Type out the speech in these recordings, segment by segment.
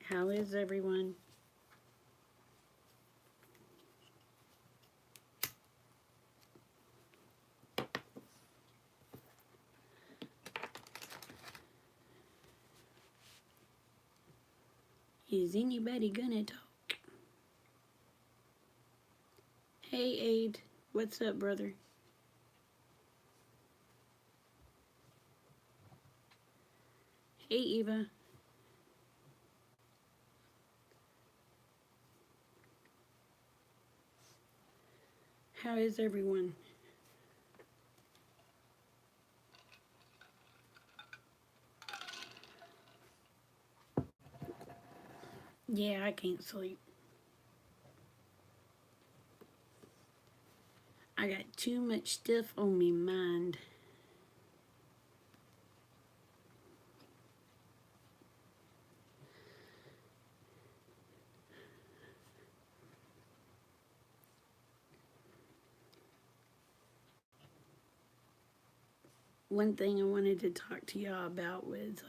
How is everyone? Is anybody gonna talk? Hey, Aid. What's up, brother? Hey, Eva. How is everyone? Yeah, I can't sleep. I got too much stuff on me mind. One thing I wanted to talk to y'all about was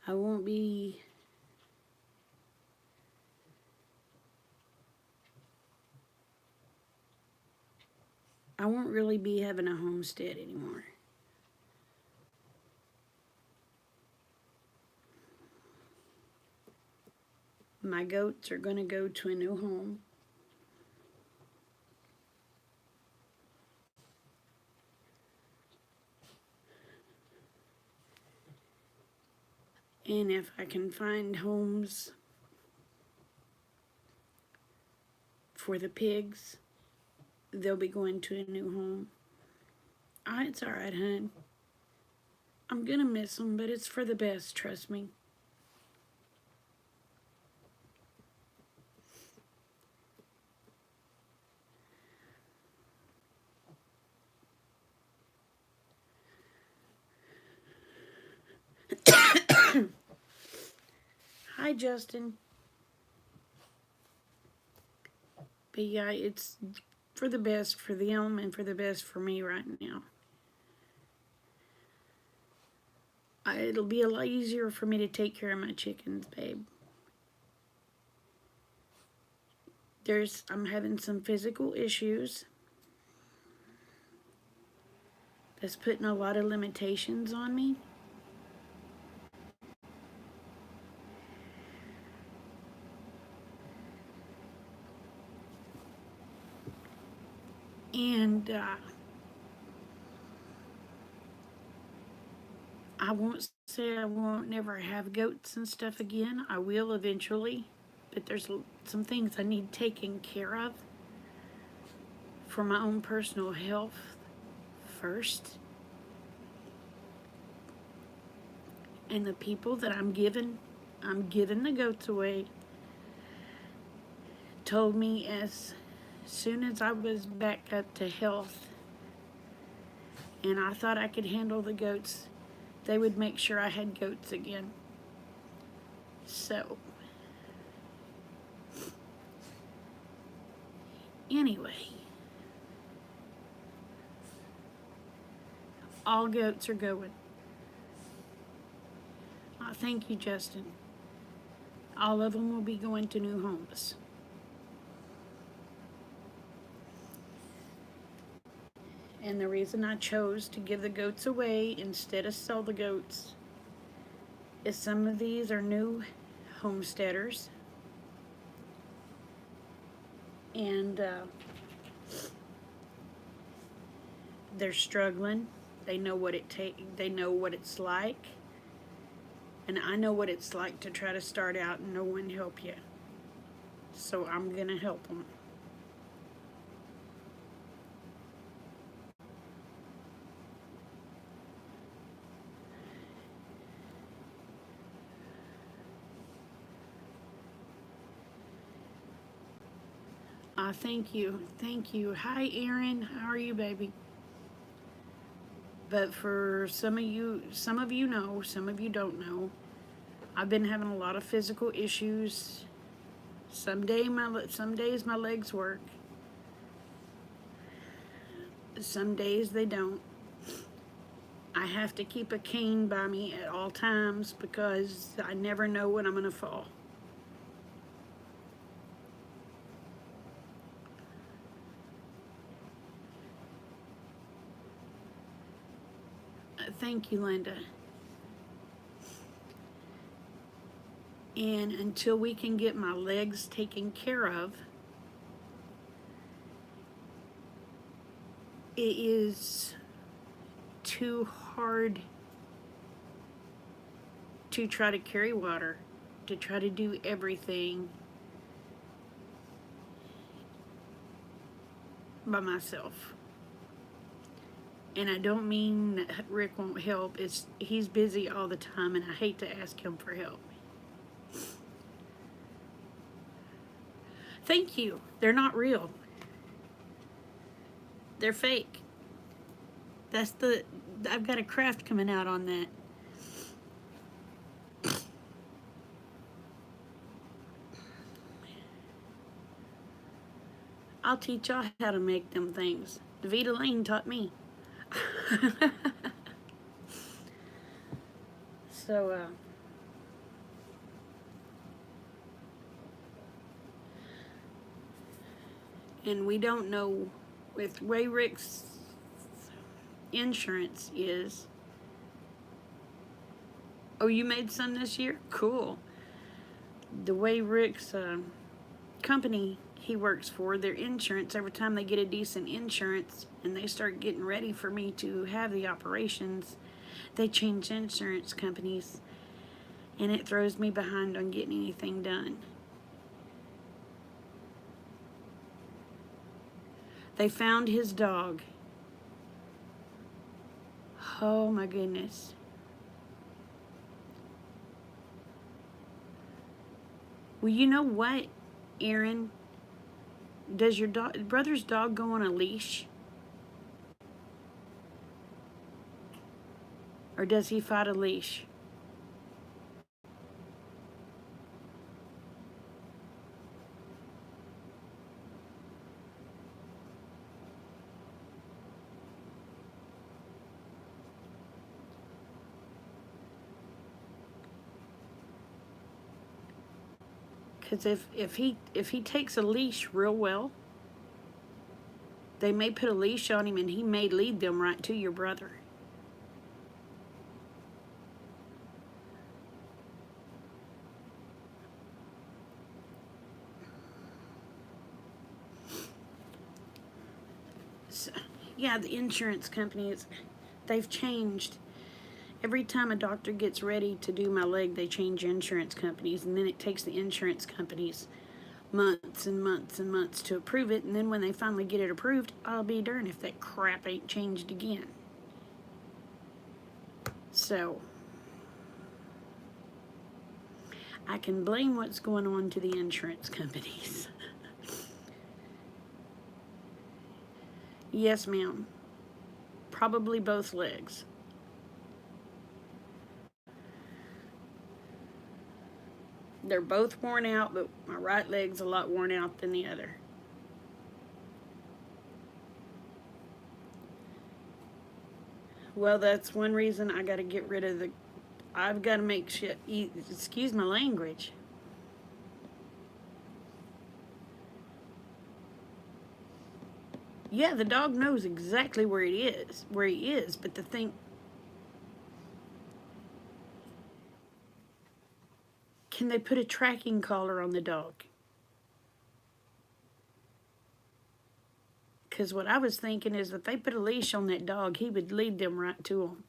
I won't be I won't really be having a homestead anymore. My goats are gonna go to a new home. And if I can find homes for the pigs, they'll be going to a new home. It's alright, hun. I'm gonna miss them, but it's for the best, trust me. Hi, Justin. But yeah, it's for the best for them and for the best for me right now. It'll be a lot easier for me to take care of my chickens, babe. I'm having some physical issues that's putting a lot of limitations on me. And I won't say I won't never have goats and stuff again. I will eventually. But there's some things I need taken care of for my own personal health first. And the people that I'm giving the goats away told me as soon as I was back up to health and I thought I could handle the goats, they would make sure I had goats again. So, anyway, all goats are going. Thank you, Justin. All of them will be going to new homes. And the reason I chose to give the goats away instead of sell the goats is some of these are new homesteaders. And they're struggling. They know what they know what it's like. And I know what it's like to try to start out and no one help you. So I'm going to help them. Thank you. Thank you. Hi, Erin. How are you, baby? But for some of you know, some of you don't know, I've been having a lot of physical issues. Some days my legs work. Some days they don't. I have to keep a cane by me at all times because I never know when I'm going to fall. Thank you, Linda. And until we can get my legs taken care of, it is too hard to try to carry water, to try to do everything by myself. And I don't mean that Rick won't help. He's busy all the time, and I hate to ask him for help. Thank you. They're not real. They're fake. I've got a craft coming out on that. I'll teach y'all how to make them things. Davita Lane taught me. So, and we don't know with way Rick's insurance is. Oh, you made some this year? Cool. The way Rick's company he works for, their insurance, every time they get a decent insurance and they start getting ready for me to have the operations, they change insurance companies, and it throws me behind on getting anything done. They found his dog. Oh my goodness. Well, you know what, Aaron? Does your brother's dog go on a leash? Or does he fight a leash? Because if he takes a leash real well, they may put a leash on him and he may lead them right to your brother. So, yeah, the insurance companies, they've changed. Every time a doctor gets ready to do my leg, they change insurance companies, and then it takes the insurance companies months and months and months to approve it, and then when they finally get it approved, I'll be darned if that crap ain't changed again. So, I can blame what's going on to the insurance companies. Yes, ma'am. Probably both legs. They're both worn out, but my right leg's a lot worn out than the other. Well, that's one reason I got to get rid of I've got to make shit, excuse my language. Yeah, the dog knows exactly where he is, but the thing, can they put a tracking collar on the dog? Because what I was thinking is if they put a leash on that dog, he would lead them right to them.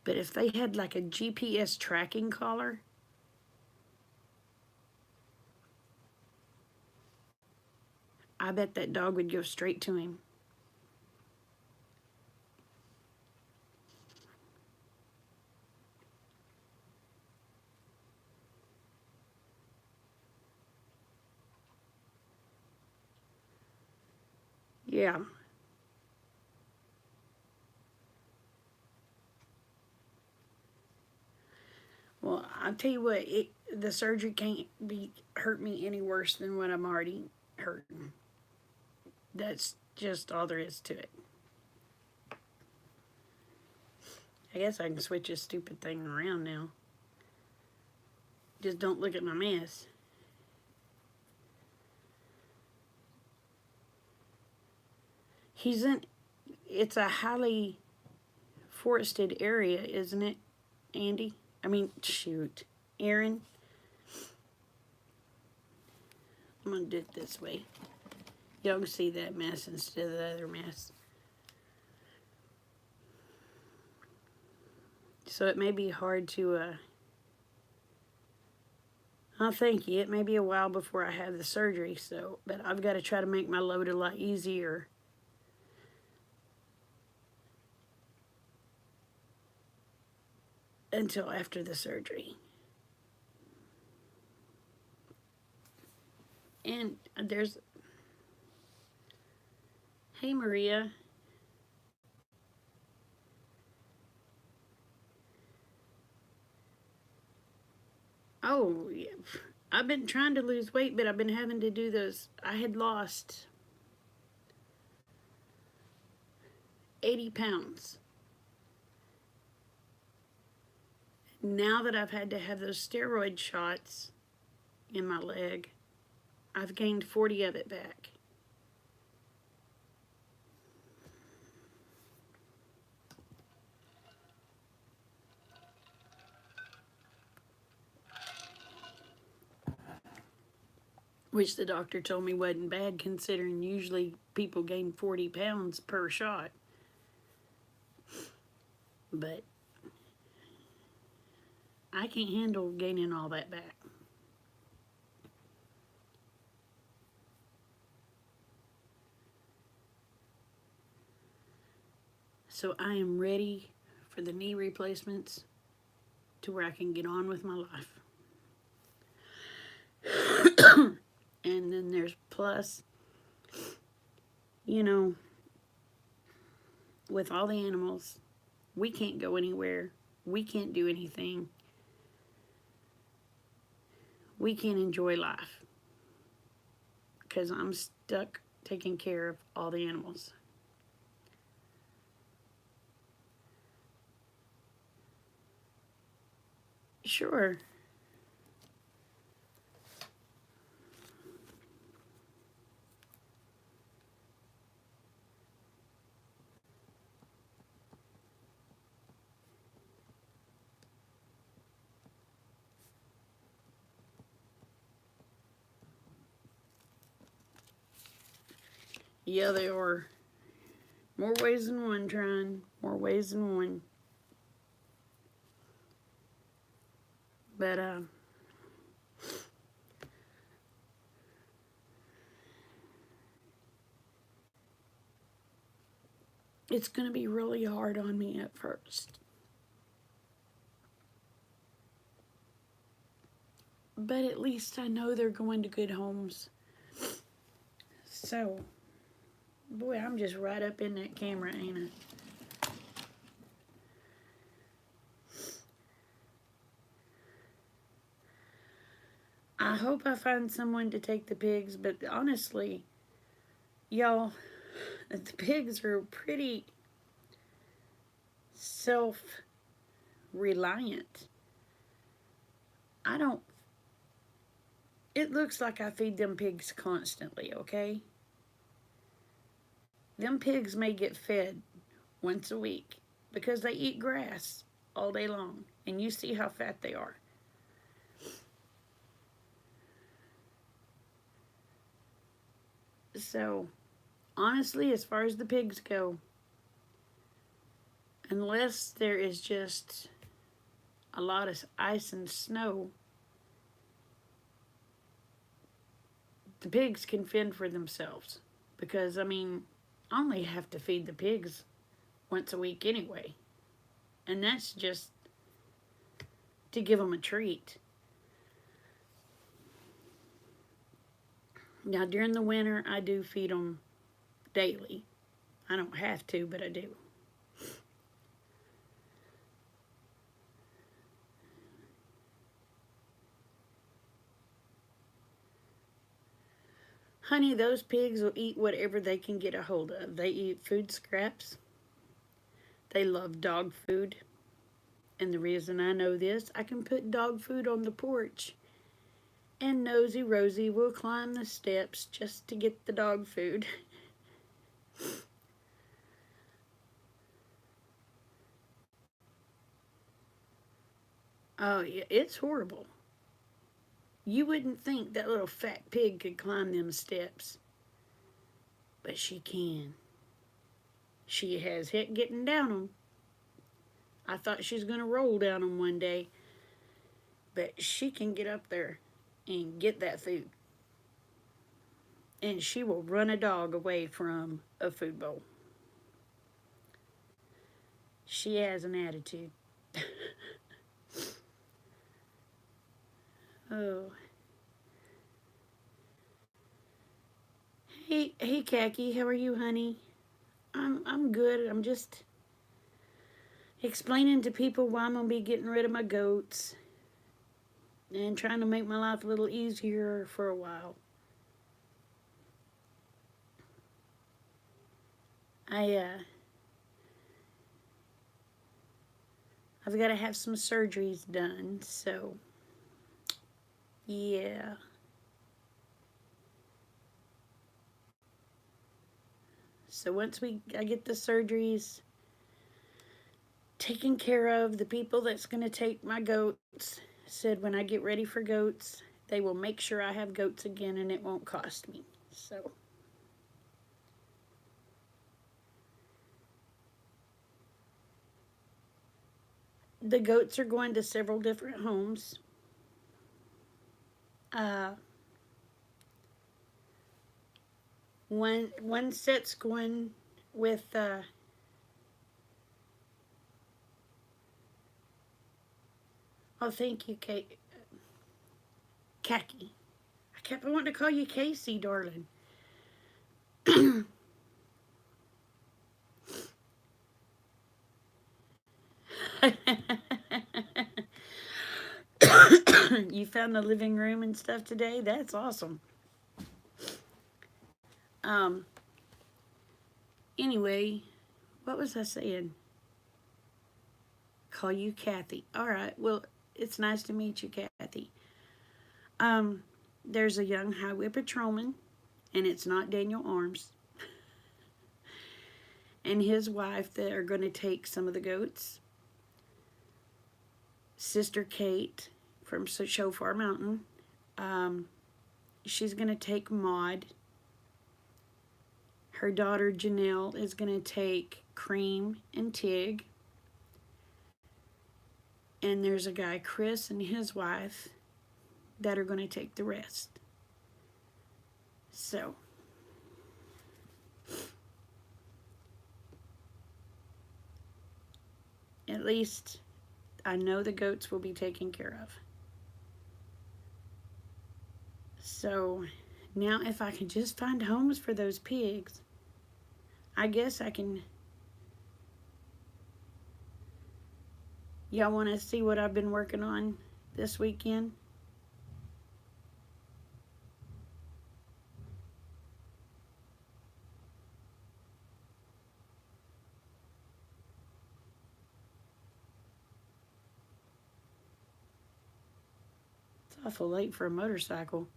But if they had like a GPS tracking collar, I bet that dog would go straight to him. Yeah. I'll tell you what, the surgery can't be hurt me any worse than what I'm already hurting. That's just all there is to it. I guess I can switch this stupid thing around now. Just don't look at my mess. It's a highly forested area, isn't it, Andy? I mean, shoot, Aaron. I'm gonna do it this way. Y'all can see that mess instead of the other mess. So it may be hard to, I'll thank you. It may be a while before I have the surgery, so, but I've got to try to make my load a lot easier. Until after the surgery. And there's, hey Maria. Oh, yeah. I've been trying to lose weight, but I've been having to do those. I had lost 80 pounds. Now that I've had to have those steroid shots in my leg, I've gained 40 of it back. Which the doctor told me wasn't bad, considering usually people gain 40 pounds per shot. But I can't handle gaining all that back. So I am ready for the knee replacements to where I can get on with my life. And then there's plus, you know, with all the animals, we can't go anywhere. We can't do anything. We can't enjoy life because I'm stuck taking care of all the animals. Sure. Yeah, they are. More ways than one, trying. More ways than one. But, it's going to be really hard on me at first. But at least I know they're going to good homes. So, boy, I'm just right up in that camera, ain't I? I hope I find someone to take the pigs, but honestly, y'all, the pigs are pretty self-reliant. It looks like I feed them pigs constantly, okay? Them pigs may get fed once a week because they eat grass all day long, and you see how fat they are. So, honestly, as far as the pigs go, unless there is just a lot of ice and snow, the pigs can fend for themselves. Because, I mean, I only have to feed the pigs once a week anyway. And that's just to give them a treat. Now, during the winter, I do feed them daily. I don't have to, but I do. Honey, those pigs will eat whatever they can get a hold of. They eat food scraps. They love dog food. And the reason I know this, I can put dog food on the porch, and Nosy Rosie will climb the steps just to get the dog food. Oh, yeah, it's horrible. You wouldn't think that little fat pig could climb them steps, but she can. She has hit getting down them. I thought she was going to roll down them one day, but she can get up there and get that food. And she will run a dog away from a food bowl. She has an attitude. Oh. Hey, Khaki, how are you, honey? I'm good. I'm just explaining to people why I'm gonna be getting rid of my goats and trying to make my life a little easier for a while. I've got to have some surgeries done, so yeah. So once I get the surgeries taken care of, the people that's going to take my goats said when I get ready for goats, they will make sure I have goats again and it won't cost me. So the goats are going to several different homes. One set's going with oh, thank you, Kate. Khaki. I kept wanting to call you Casey, darling. You found the living room and stuff today? That's awesome. Um, anyway, what was I saying? Call you Kathy. All right. Well, it's nice to meet you, Kathy. There's a young highway patrolman, and it's not Daniel Arms, and his wife that are going to take some of the goats. Sister Kate from Shofar Mountain. She's going to take Maud. Her daughter Janelle is going to take Cream and Tig. And there's a guy, Chris, and his wife that are going to take the rest. So, at least I know the goats will be taken care of. So, now if I can just find homes for those pigs, I guess I can. Y'all want to see what I've been working on this weekend? It's awful late for a motorcycle.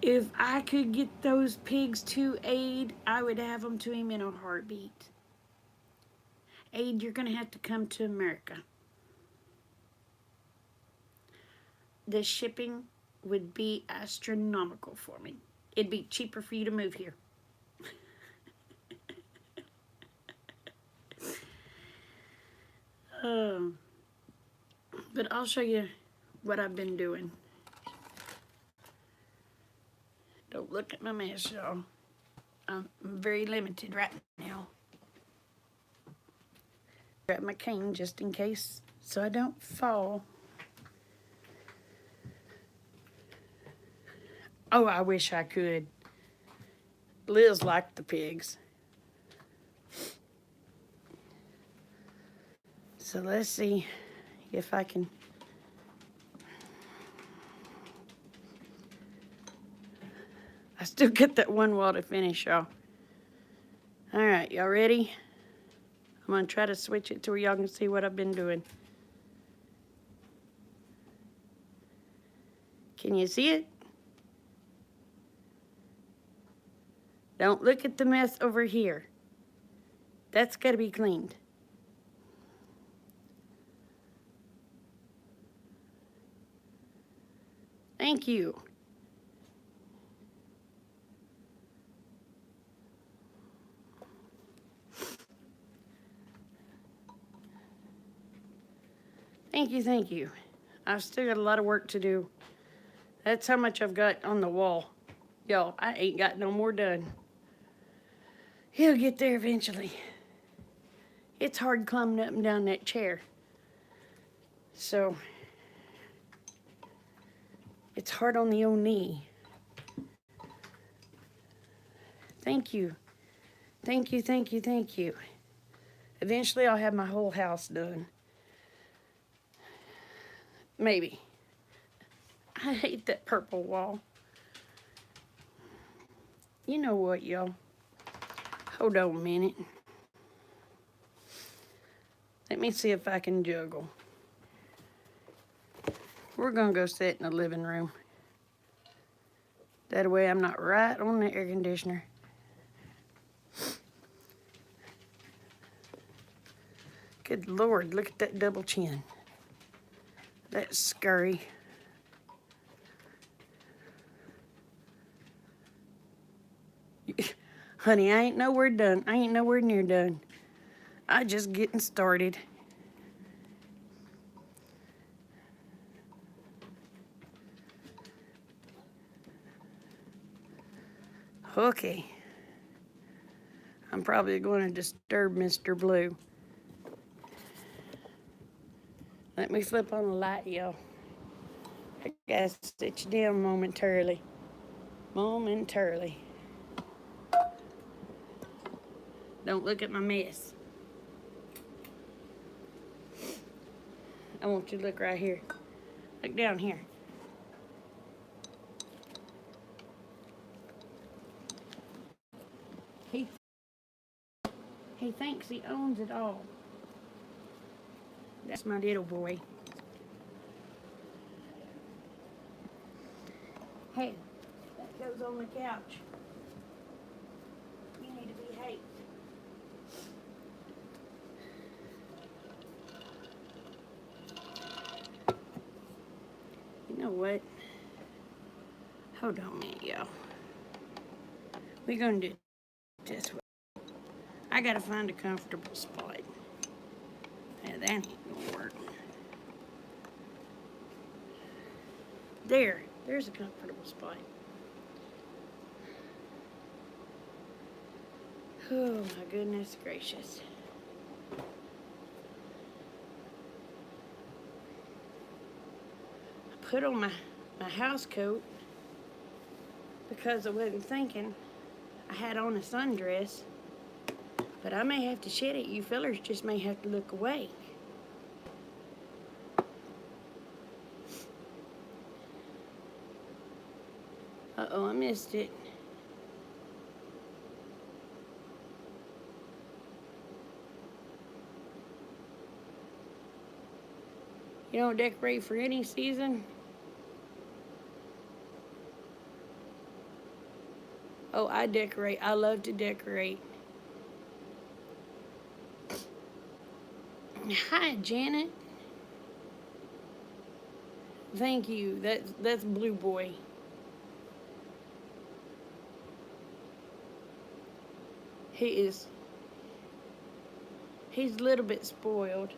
If I could get those pigs to Aid, I would have them to him in a heartbeat. Aid, you're going to have to come to America. The shipping would be astronomical for me. It'd be cheaper for you to move here. But I'll show you what I've been doing. Don't look at my mess, y'all. I'm very limited right now. Grab my cane just in case so I don't fall. Oh, I wish I could. Liz liked the pigs. So let's see if I can. I still get that one wall to finish, y'all. All right, y'all ready? I'm gonna try to switch it to where y'all can see what I've been doing. Can you see it? Don't look at the mess over here. That's gotta be cleaned. Thank you. Thank you, thank you. I've still got a lot of work to do. That's how much I've got on the wall. Y'all, I ain't got no more done. He'll get there eventually. It's hard climbing up and down that chair. So, it's hard on the old knee. Thank you. Thank you, thank you, thank you. Eventually I'll have my whole house done. Maybe. I hate that purple wall. You know what, y'all? Hold on a minute. Let me see if I can juggle. We're gonna go sit in the living room. That way I'm not right on the air conditioner. Good Lord, look at that double chin. That's scurry. Honey, I ain't nowhere done. I ain't nowhere near done. I just getting started. Okay. I'm probably going to disturb Mr. Blue. Let me flip on the light, y'all. I gotta sit you down momentarily. Momentarily. Don't look at my mess. I want you to look right here. Look down here. He thinks he owns it all. That's my little boy. Hey, that goes on the couch. You need to behave. You know what? Hold on a minute, y'all. We're gonna do it this way. I gotta find a comfortable spot. Yeah, that ain't gonna work. There's a comfortable spot. Oh my goodness gracious. I put on my house coat because I wasn't thinking. I had on a sundress, but I may have to shed it. You fellers just may have to look away. Uh-oh, I missed it. You don't decorate for any season? Oh, I decorate. I love to decorate. Hi, Janet. Thank you. That's Blue Boy. He's a little bit spoiled.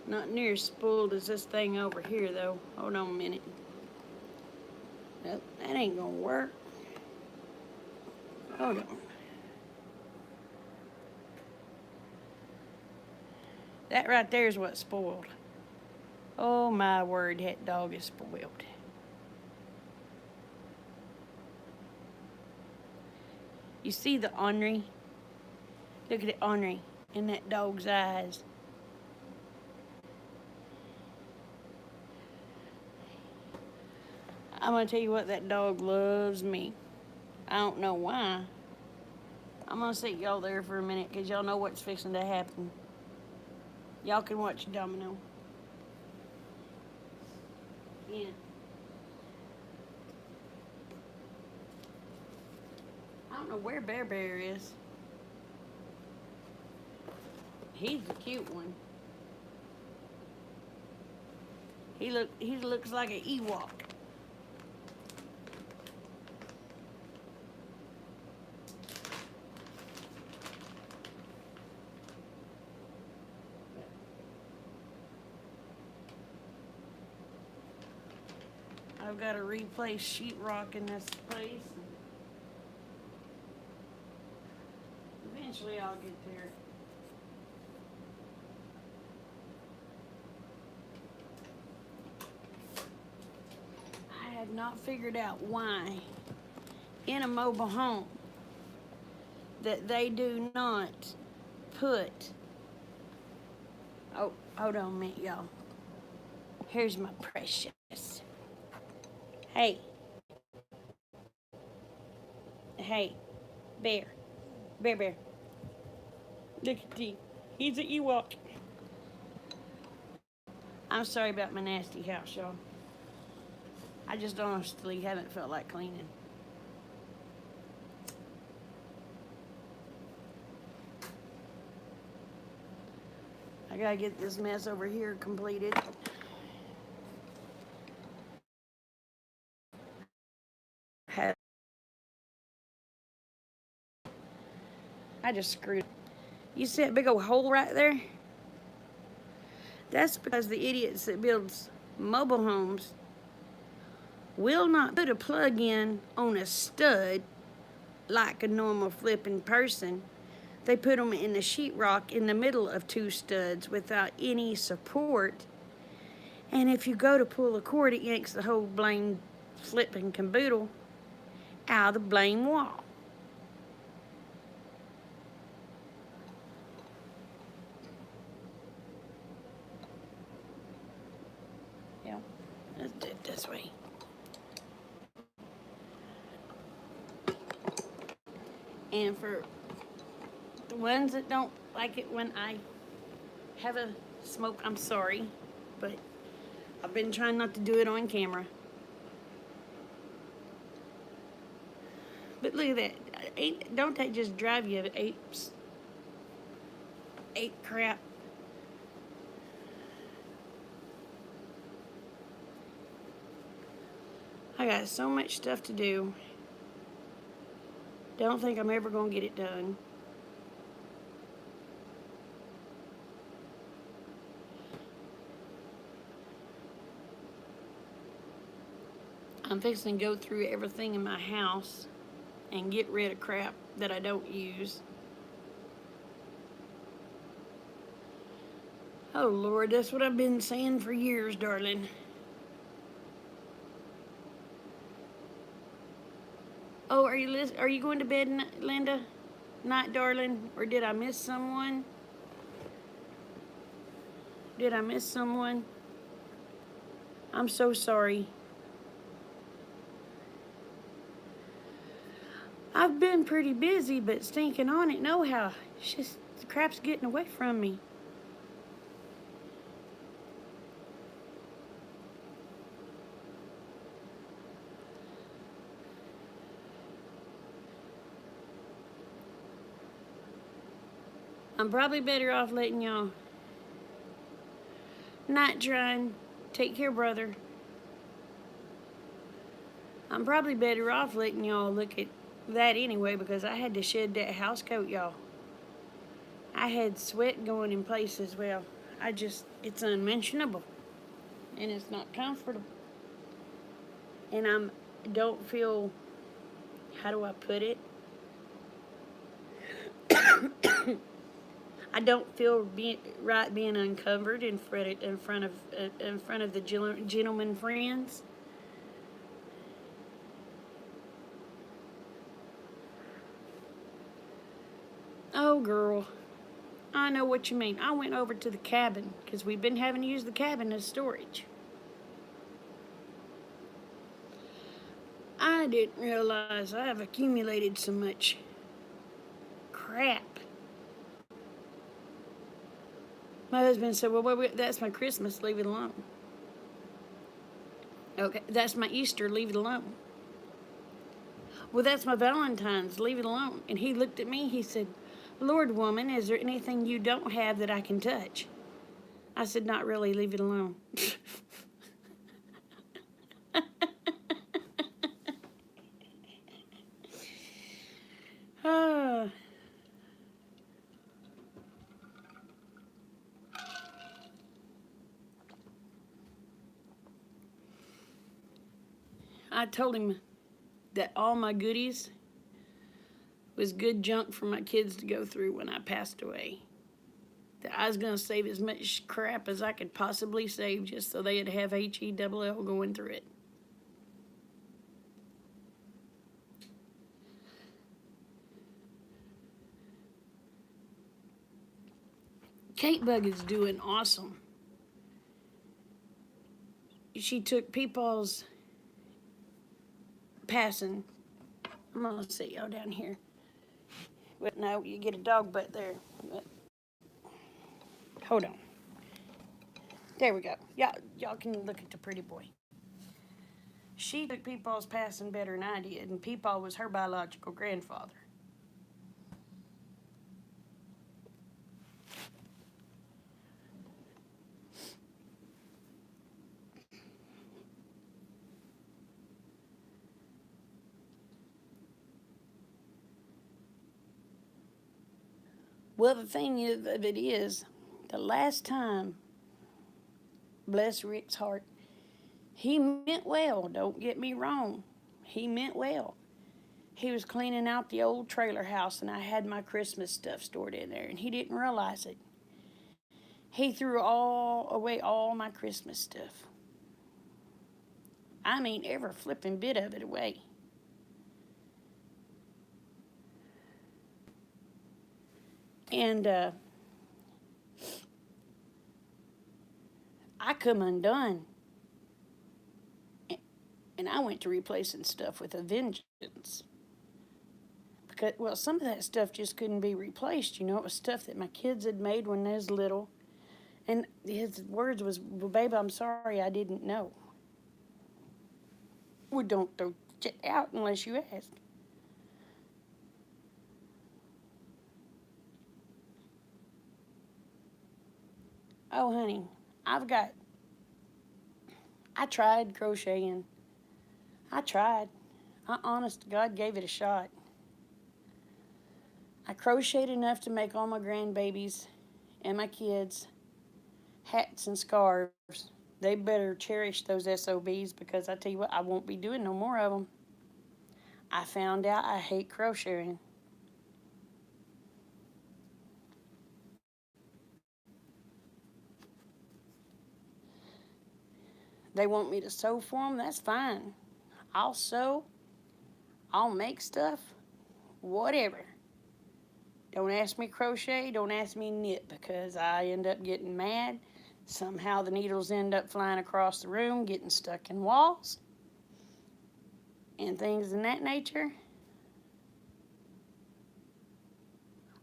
Not near as spoiled as this thing over here, though. Hold on a minute. Nope, that ain't gonna work. Hold on. That right there is what's spoiled. Oh my word, that dog is spoiled. You see the ornery? Look at the ornery in that dog's eyes. I'm gonna tell you what, that dog loves me. I don't know why. I'm gonna sit y'all there for a minute because y'all know what's fixing to happen. Y'all can watch Domino. Yeah. I don't know where Bear Bear is. He's the cute one. He looks like an Ewok. I've got to replace sheetrock in this place. Eventually I'll get there. I have not figured out why in a mobile home that they do not put, oh, hold on a minute, y'all. Here's my precious. Hey. Hey. Bear. Bear Bear. Look at you. He's an Ewok. I'm sorry about my nasty house, y'all. I just honestly haven't felt like cleaning. I gotta get this mess over here completed. I just screwed. You see that big old hole right there? That's because the idiots that builds mobile homes will not put a plug in on a stud like a normal flipping person. They put them in the sheetrock in the middle of two studs without any support. And if you go to pull the cord, it yanks the whole blame flipping caboodle out of the blame wall. Yeah, let's do it this way. And for the ones that don't like it when I have a smoke, I'm sorry, but I've been trying not to do it on camera. But look at that. Don't that just drive you ape crap? I got so much stuff to do. Don't think I'm ever gonna get it done. I'm fixing to go through everything in my house and get rid of crap that I don't use. Oh Lord, that's what I've been saying for years, darling. Oh, are you going to bed, Linda? Night, darling? Or did I miss someone? Did I miss someone? I'm so sorry. I've been pretty busy, but stinking on it nohow. It's just, the crap's getting away from me. I'm probably better off letting y'all not trying. Take care, brother. I'm probably better off letting y'all look at that anyway because I had to shed that house coat, y'all. I had sweat going in places. Well, it's unmentionable. And it's not comfortable. And don't feel, how do I put it? I don't feel right being uncovered in front of the gentleman friends. girl, I know what you mean. I went over to the cabin because we've been having to use the cabin as storage. I didn't realize I've accumulated so much crap. My husband said, well, that's my Christmas, leave it alone. Okay, that's my Easter, leave it alone. Well, that's my Valentine's, leave it alone. And he looked at me, he said, Lord, woman, is there anything you don't have that I can touch? I said, not really, leave it alone. Ah. I told him that all my goodies was good junk for my kids to go through when I passed away. That I was going to save as much crap as I could possibly save just so they'd have HELL going through it. Kate Bug is doing awesome. She took Peepaw's passing. I'm going to sit y'all down here. But no, you get a dog butt there. But, hold on. There we go. Y'all can look at the pretty boy. She took Peepaw's passing better than I did, and Peepaw was her biological grandfather. Well, the thing of it is, the last time, bless Rick's heart, he meant well, don't get me wrong. He meant well. He was cleaning out the old trailer house and I had my Christmas stuff stored in there and he didn't realize it. He threw away all my Christmas stuff. I mean, every flipping bit of it away. And I come undone. And I went to replacing stuff with a vengeance. Because, well, some of that stuff just couldn't be replaced. You know, it was stuff that my kids had made when they was little. And his words was, well, babe, I'm sorry, I didn't know. Well, don't throw shit out unless you ask. Oh, honey, I tried crocheting. I tried. I honest to God gave it a shot. I crocheted enough to make all my grandbabies and my kids hats and scarves. They better cherish those SOBs because I tell you what, I won't be doing no more of them. I found out I hate crocheting. They want me to sew for them, that's fine. I'll sew, I'll make stuff, whatever. Don't ask me crochet, don't ask me knit because I end up getting mad. Somehow the needles end up flying across the room, getting stuck in walls, and things in that nature.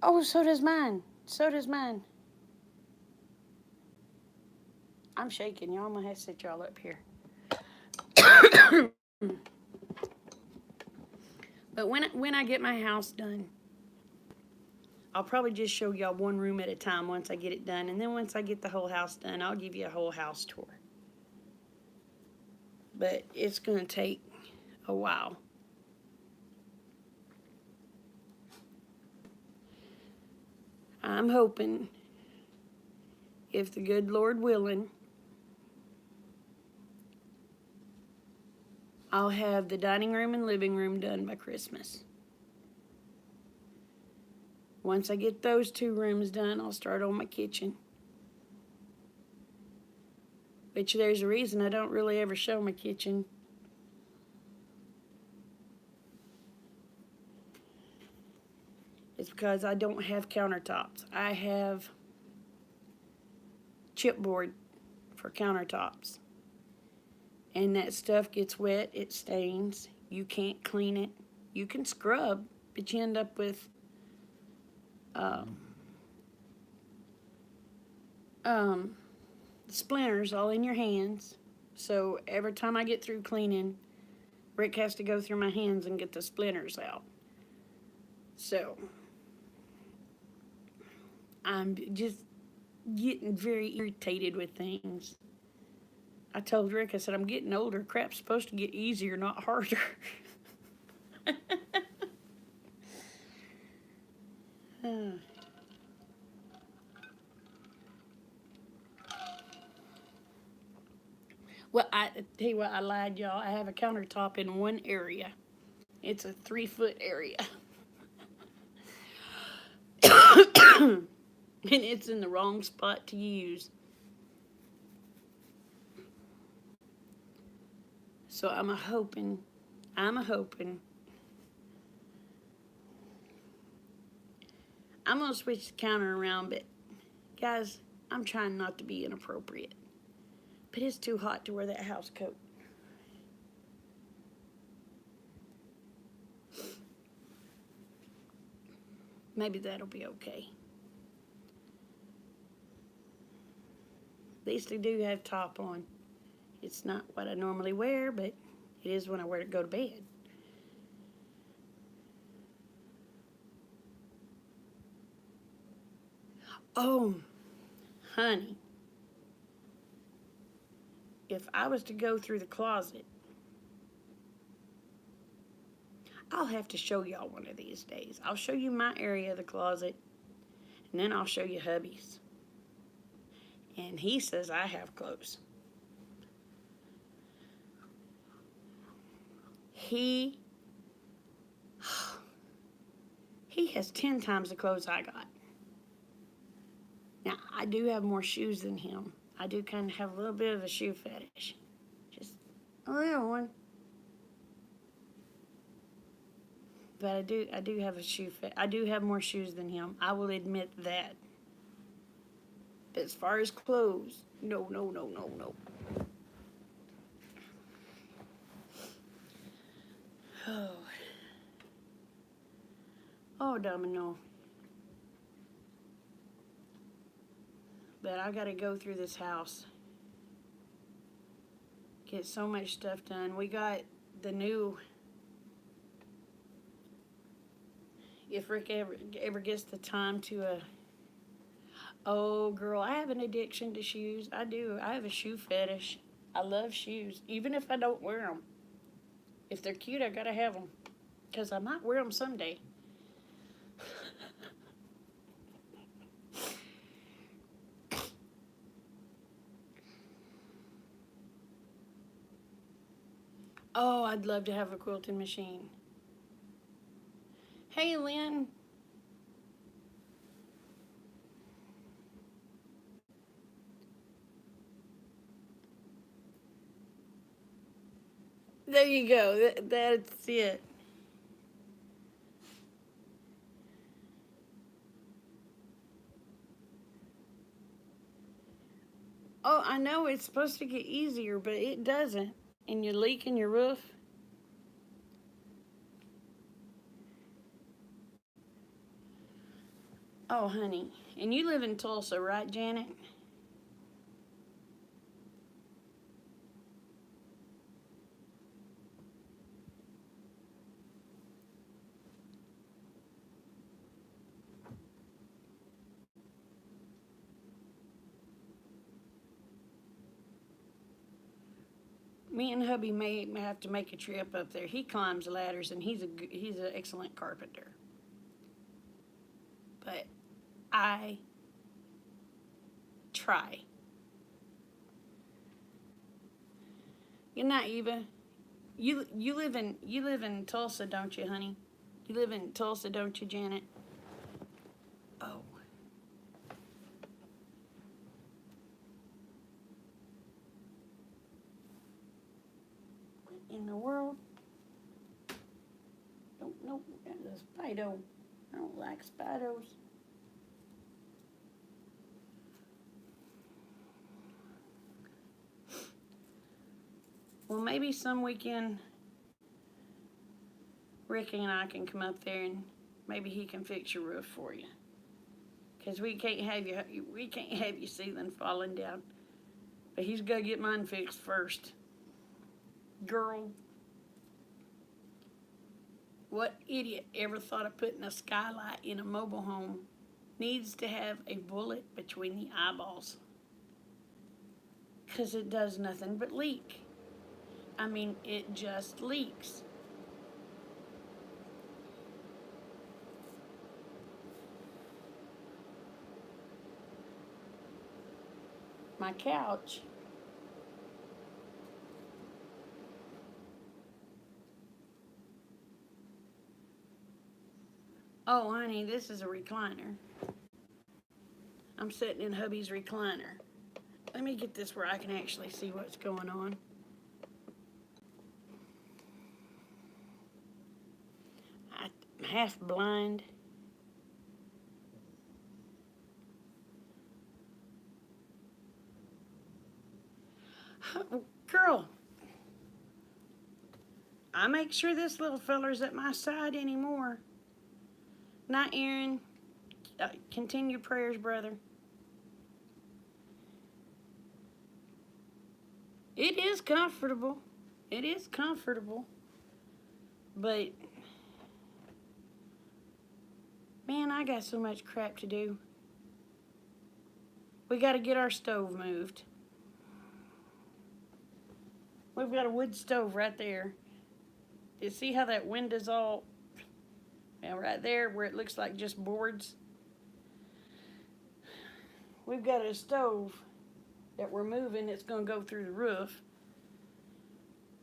Oh, so does mine. So does mine. I'm shaking, y'all. I'm going to have to sit y'all up here. But when I get my house done, I'll probably just show y'all one room at a time once I get it done. And then once I get the whole house done, I'll give you a whole house tour. But it's going to take a while. I'm hoping, if the good Lord willing, I'll have the dining room and living room done by Christmas. Once I get those two rooms done, I'll start on my kitchen. Which there's a reason I don't really ever show my kitchen. It's because I don't have countertops. I have chipboard for countertops. And that stuff gets wet, it stains. You can't clean it. You can scrub, but you end up with splinters all in your hands. So every time I get through cleaning, Rick has to go through my hands and get the splinters out. So I'm just getting very irritated with things. I told Rick, I said, I'm getting older. Crap's supposed to get easier, not harder. Well, I tell you what, I lied, y'all. I have a countertop in one area. It's a 3-foot area. And it's in the wrong spot to use. So I'm a hoping. I'm gonna switch the counter around, but guys, I'm trying not to be inappropriate. But it's too hot to wear that house coat. Maybe that'll be okay. At least I do have top on. It's not what I normally wear, but it is when I wear it to go to bed. Oh, honey. If I was to go through the closet, I'll have to show y'all one of these days. I'll show you my area of the closet, and then I'll show you hubby's. And he says I have clothes. He has 10 times the clothes I got. Now, I do have more shoes than him. I do kind of have a little bit of a shoe fetish. Just a little one. But I do have a shoe fetish. I do have more shoes than him. I will admit that. But as far as clothes, no. Oh, Domino. But I gotta go through this house. Get so much stuff done. We got the new, if Rick ever gets the time to, oh girl, I have an addiction to shoes. I do. I have a shoe fetish. I love shoes, even if I don't wear them. If they're cute, I gotta have them. Because I might wear them someday. Oh, I'd love to have a quilting machine. Hey, Lynn. There you go. That's it. Oh, I know it's supposed to get easier, but it doesn't. And you're leaking your roof. Oh, honey. And you live in Tulsa, right, Janet? Me and hubby may have to make a trip up there. He climbs ladders, and he's an excellent carpenter. But I try. Good night, Eva. You live in Tulsa, don't you, honey? You live in Tulsa, don't you, Janet? Oh. What in the world? No, that's Fido. I don't like Spidos. Well, maybe some weekend Ricky and I can come up there and maybe he can fix your roof for you. Cause we can't have you ceiling falling down. But he's gotta get mine fixed first. Girl, what idiot ever thought of putting a skylight in a mobile home needs to have a bullet between the eyeballs? Cause it does nothing but leak. I mean, it just leaks. My couch. Oh, honey, this is a recliner. I'm sitting in hubby's recliner. Let me get this where I can actually see what's going on. I'm half blind. Girl, I make sure this little feller's at my side anymore. Not Aaron. Continue prayers, brother. It is comfortable. It is comfortable. But, man, I got so much crap to do. We got to get our stove moved. We've got a wood stove right there. You see how that window's all, now right there where it looks like just boards? We've got a stove that we're moving. It's going to go through the roof.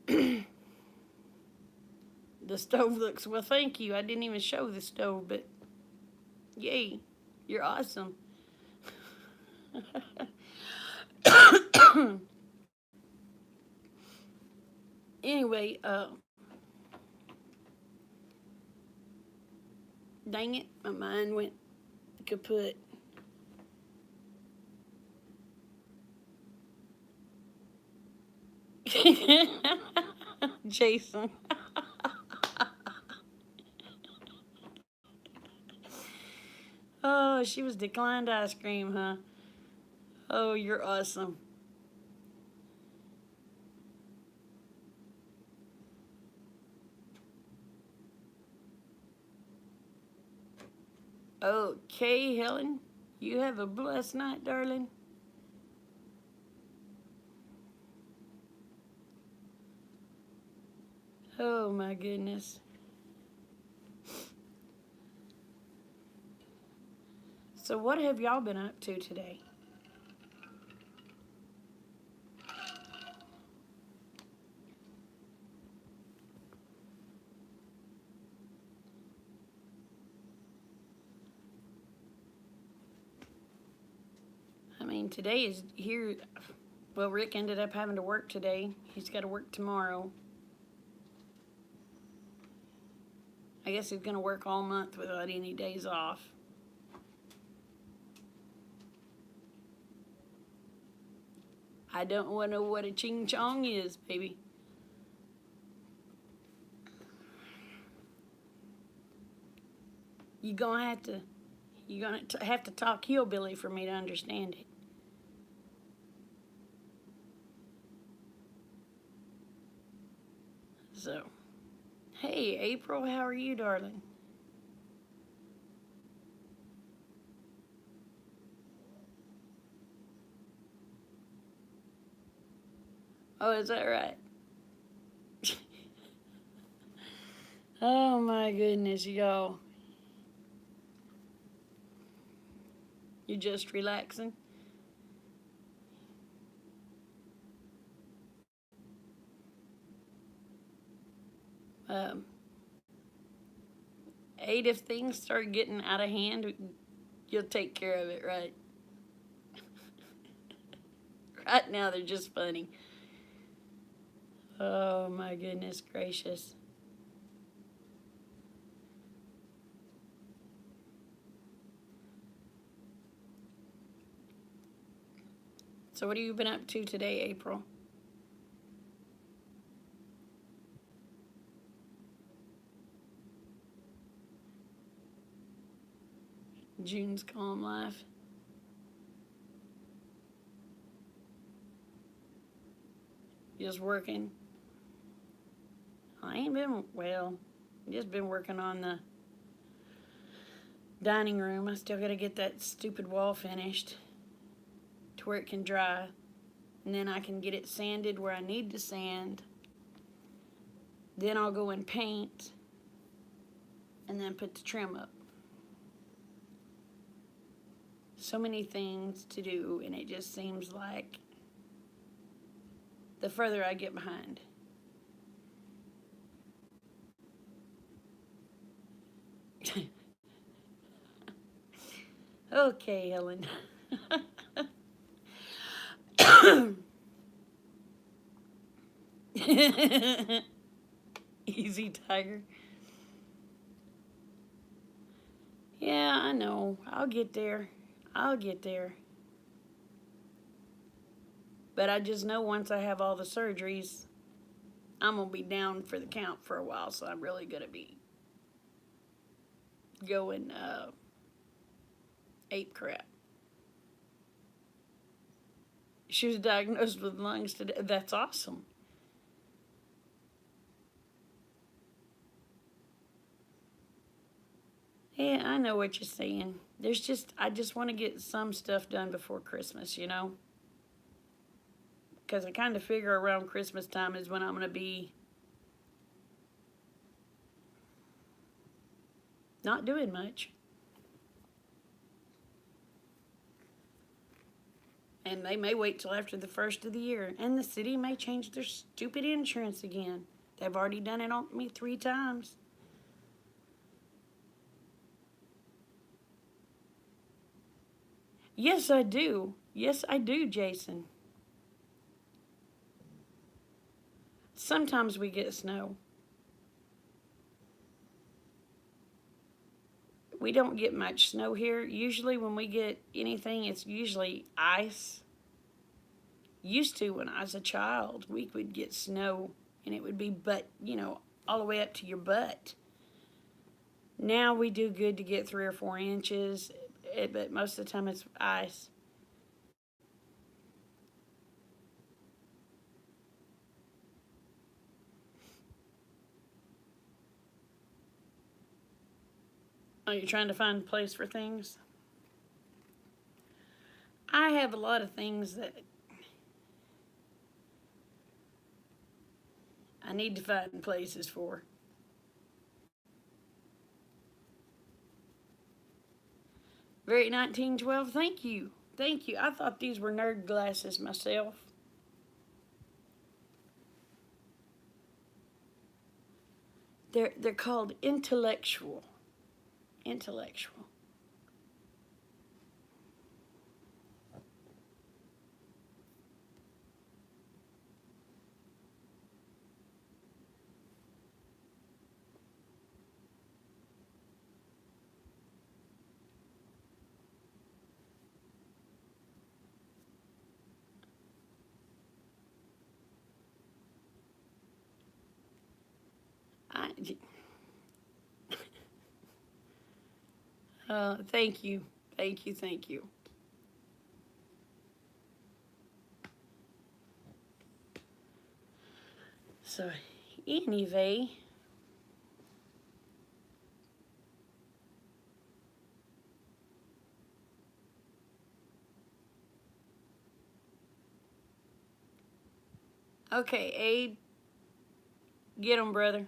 The stove looks, well, thank you. I didn't even show the stove, but yay, you're awesome. Anyway, dang it, my mind went kaput. Jason. Oh, she was declined ice cream, huh? Oh, you're awesome. Okay, Helen. You have a blessed night, darling. Oh, my goodness. So what have y'all been up to today? I mean, today is here. Well, Rick ended up having to work today. He's got to work tomorrow. I guess he's going to work all month without any days off. I don't want to know what a ching chong is, baby. You're gonna have to talk hillbilly for me to understand it. So, hey, April, how are you, darling? Oh, is that right? Oh my goodness, y'all. You just relaxing? Eight, if things start getting out of hand, you'll take care of it, right? Right now, they're just funny. Oh my goodness gracious. So what have you been up to today, April? June's calm life. Just working. I ain't been, well, just been working on the dining room. I still gotta get that stupid wall finished to where it can dry. And then I can get it sanded where I need to sand. Then I'll go and paint and then put the trim up. So many things to do, and it just seems like the further I get behind. Okay, Helen. Easy, Tiger. Yeah, I know. I'll get there. I'll get there. But I just know once I have all the surgeries, I'm going to be down for the count for a while, so I'm really going to be going ape crap. She was diagnosed with lungs today. That's awesome. Yeah, I know what you're saying. I just want to get some stuff done before Christmas, you know? Because I kind of figure around Christmas time is when I'm going to be not doing much. And they may wait till after the first of the year. And the city may change their stupid insurance again. They've already done it on me 3 times. Yes, I do. Yes, I do, Jason. Sometimes we get snow. We don't get much snow here. Usually when we get anything, it's usually ice. Used to, when I was a child, we would get snow and it would be all the way up to your butt. Now we do good to get 3 or 4 inches, but most of the time it's ice. Are you trying to find a place for things? I have a lot of things that I need to find places for. Very 1912, thank you. Thank you. I thought these were nerd glasses myself. They're called intellectual. Intellectual. Thank you. Thank you. Thank you. So, anyway. Okay, Abe. Get him, brother.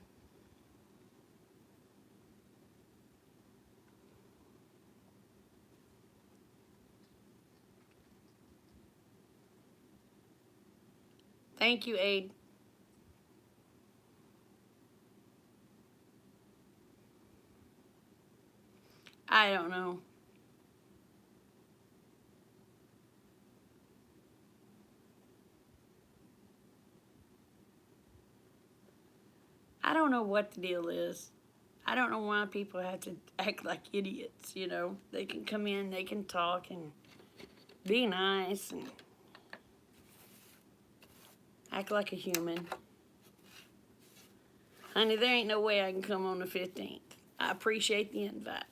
Thank you, Abe. I don't know. I don't know what the deal is. I don't know why people have to act like idiots, you know. They can come in, they can talk and be nice. And Act like a human. Honey, there ain't no way I can come on the 15th. I appreciate the invite.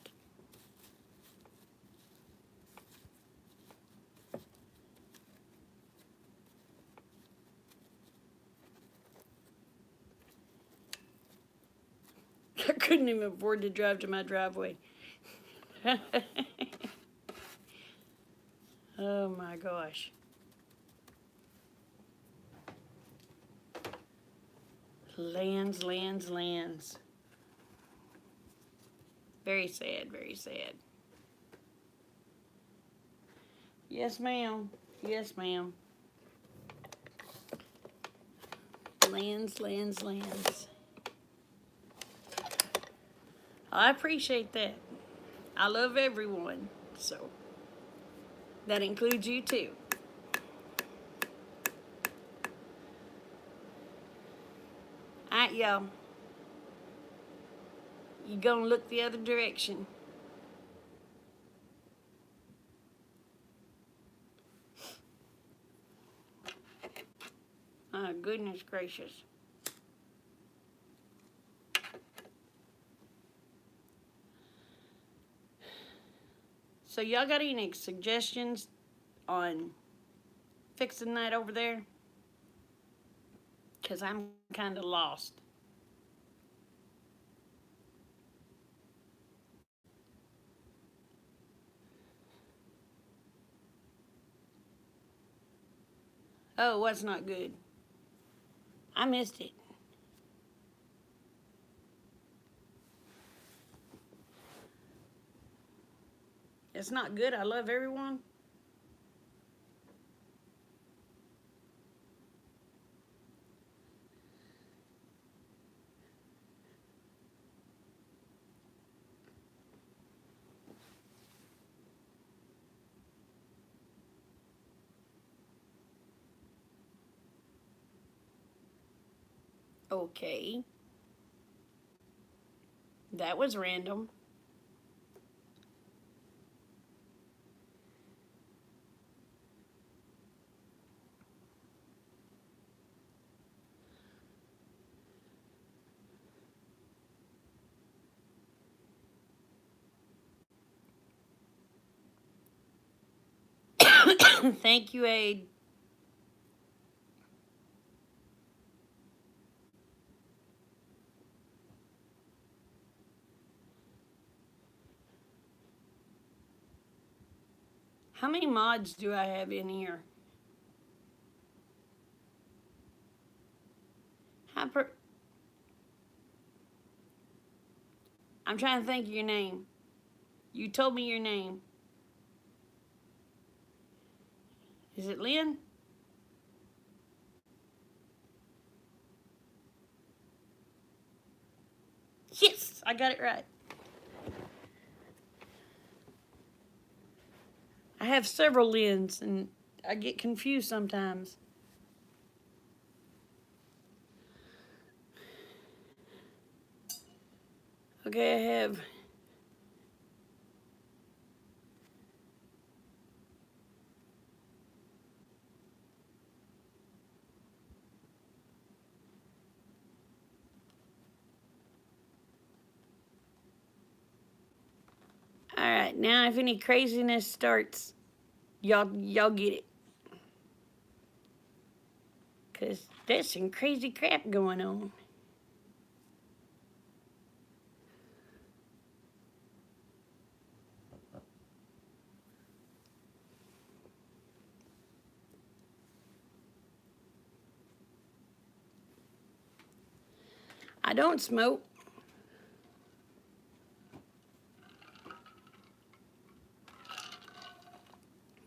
I couldn't even afford to drive to my driveway. Oh my gosh. Lands. Very sad, very sad. Yes, ma'am. Yes, ma'am. Lands. I appreciate that. I love everyone, so that includes you too. Alright, y'all. You gonna look the other direction. Oh, goodness gracious. So y'all got any suggestions on fixing that over there? Because I'm kind of lost. Oh, what's not good? I missed it. It's not good. I love everyone. Okay. That was random. Thank you, Aid. How many mods do I have in here? I'm trying to think of your name. You told me your name. Is it Lynn? Yes, I got it right. I have several Lynn's and I get confused sometimes. Okay, I have all right, now if any craziness starts, y'all get it. Cause there's some crazy crap going on. I don't smoke.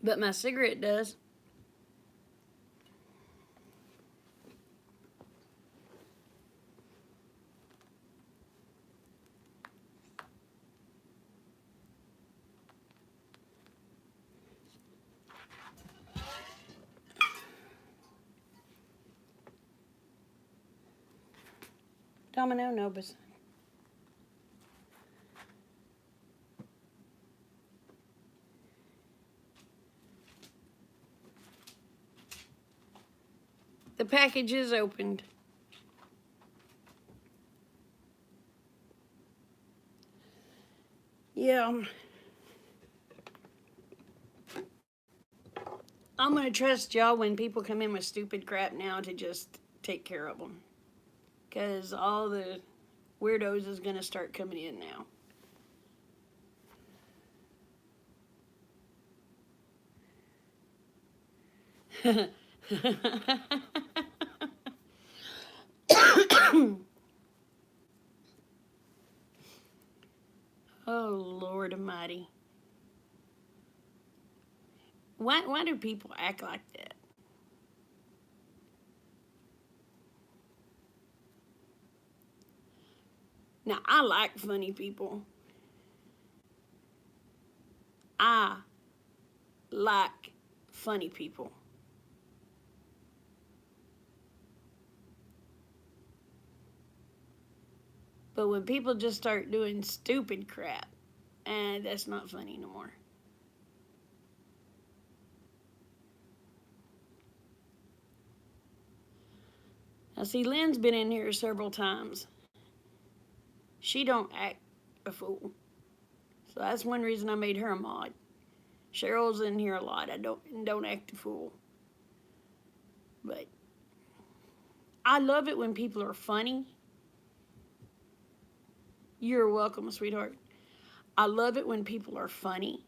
But my cigarette does. Domino Nobis. The package is opened. Yeah. I'm going to trust y'all when people come in with stupid crap now to just take care of them. Because all the weirdos is going to start coming in now. Oh, Lord Almighty. Why do people act like that? Now, I like funny people. I like funny people. But when people just start doing stupid crap, that's not funny no more. Now, see, Lynn's been in here several times. She don't act a fool. So that's one reason I made her a mod. Cheryl's in here a lot. I don't act a fool. But I love it when people are funny. You're welcome, sweetheart. I love it when people are funny.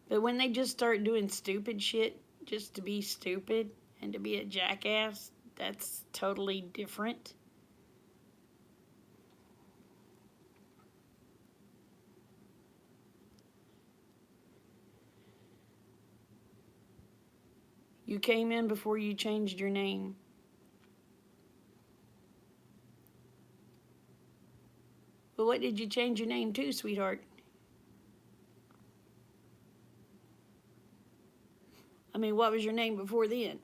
But when they just start doing stupid shit just to be stupid and to be a jackass, that's totally different. You came in before you changed your name. But what did you change your name to, sweetheart? I mean, what was your name before then?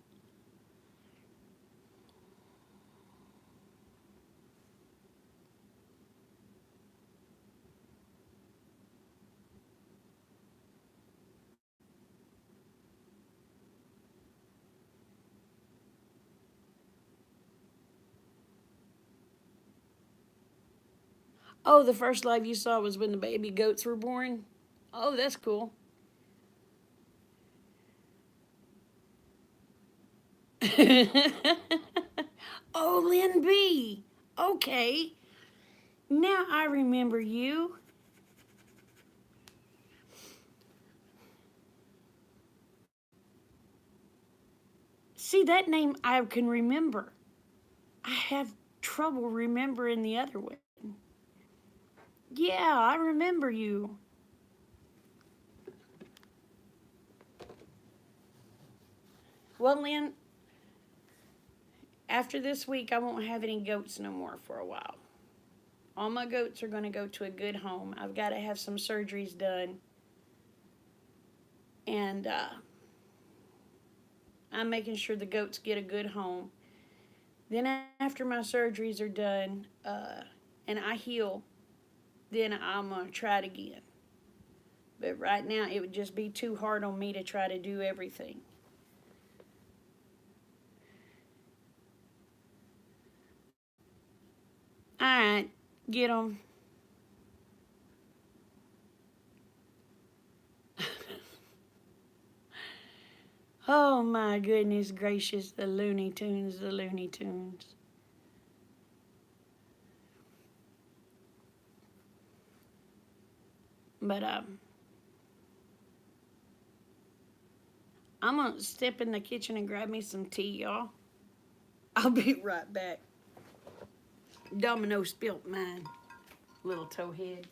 Oh, the first live you saw was when the baby goats were born? Oh, that's cool. Oh, Lynn B. Okay. Now I remember you. See, that name I can remember. I have trouble remembering the other one. Yeah, I remember you. Well, Lynn, after this week, I won't have any goats no more for a while. All my goats are going to go to a good home. I've got to have some surgeries done. And I'm making sure the goats get a good home. Then after my surgeries are done and I heal, then I'm going to try it again. But right now, it would just be too hard on me to try to do everything. All right, get them. Oh my goodness gracious, the Looney Tunes, the Looney Tunes. But I'm gonna step in the kitchen and grab me some tea, y'all. I'll be right back. Domino spilt mine, little towhead.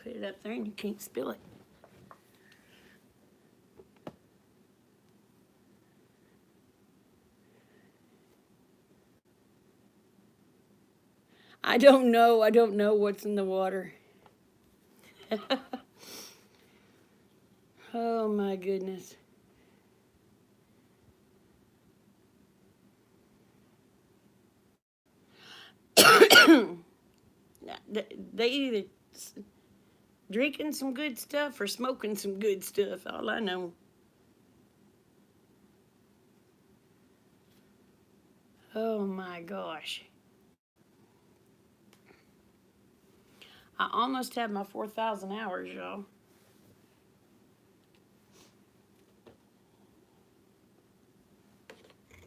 Put it up there and you can't spill it. I don't know. I don't know what's in the water. Oh my goodness. They either drinking some good stuff or smoking some good stuff. All I know. Oh my gosh. I almost had my 4,000 hours, y'all.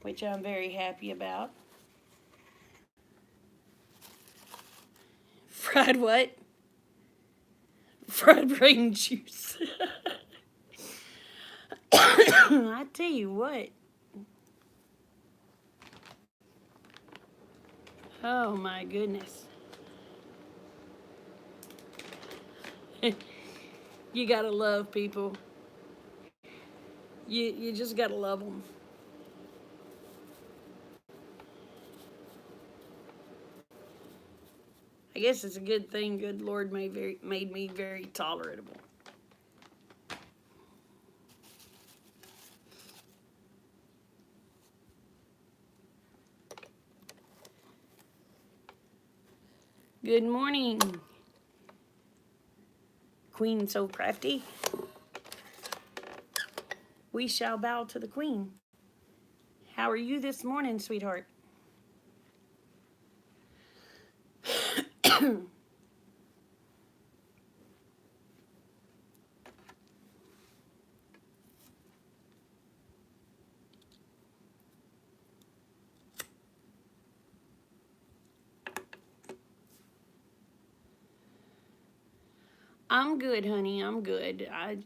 Which I'm very happy about. Fried what? Fried brain juice. I tell you what. Oh my goodness. You gotta love people. You just gotta love them. I guess it's a good thing. Good Lord made me very tolerable. Good morning, Queen So Crafty. We shall bow to the Queen. How are you this morning, sweetheart? I'm good, honey. I'm good. I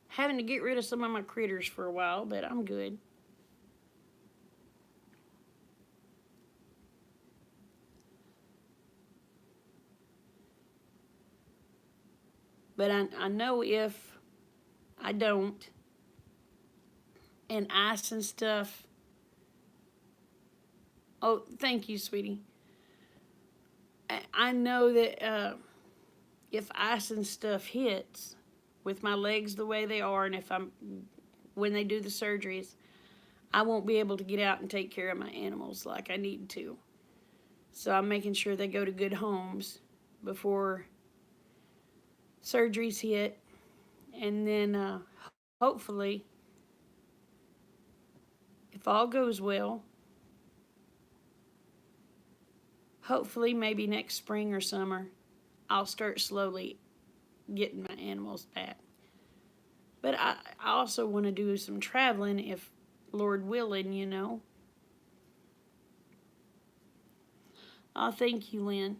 having to get rid of some of my critters for a while, but I'm good. But I know if I don't, and ice and stuff. Oh, thank you, sweetie. I know that if ice and stuff hits with my legs the way they are, and if when they do the surgeries, I won't be able to get out and take care of my animals like I need to. So I'm making sure they go to good homes before surgeries hit, and then hopefully, if all goes well, hopefully maybe next spring or summer, I'll start slowly getting my animals back. But I also want to do some traveling if Lord willing, you know. Oh, thank you, Lynn.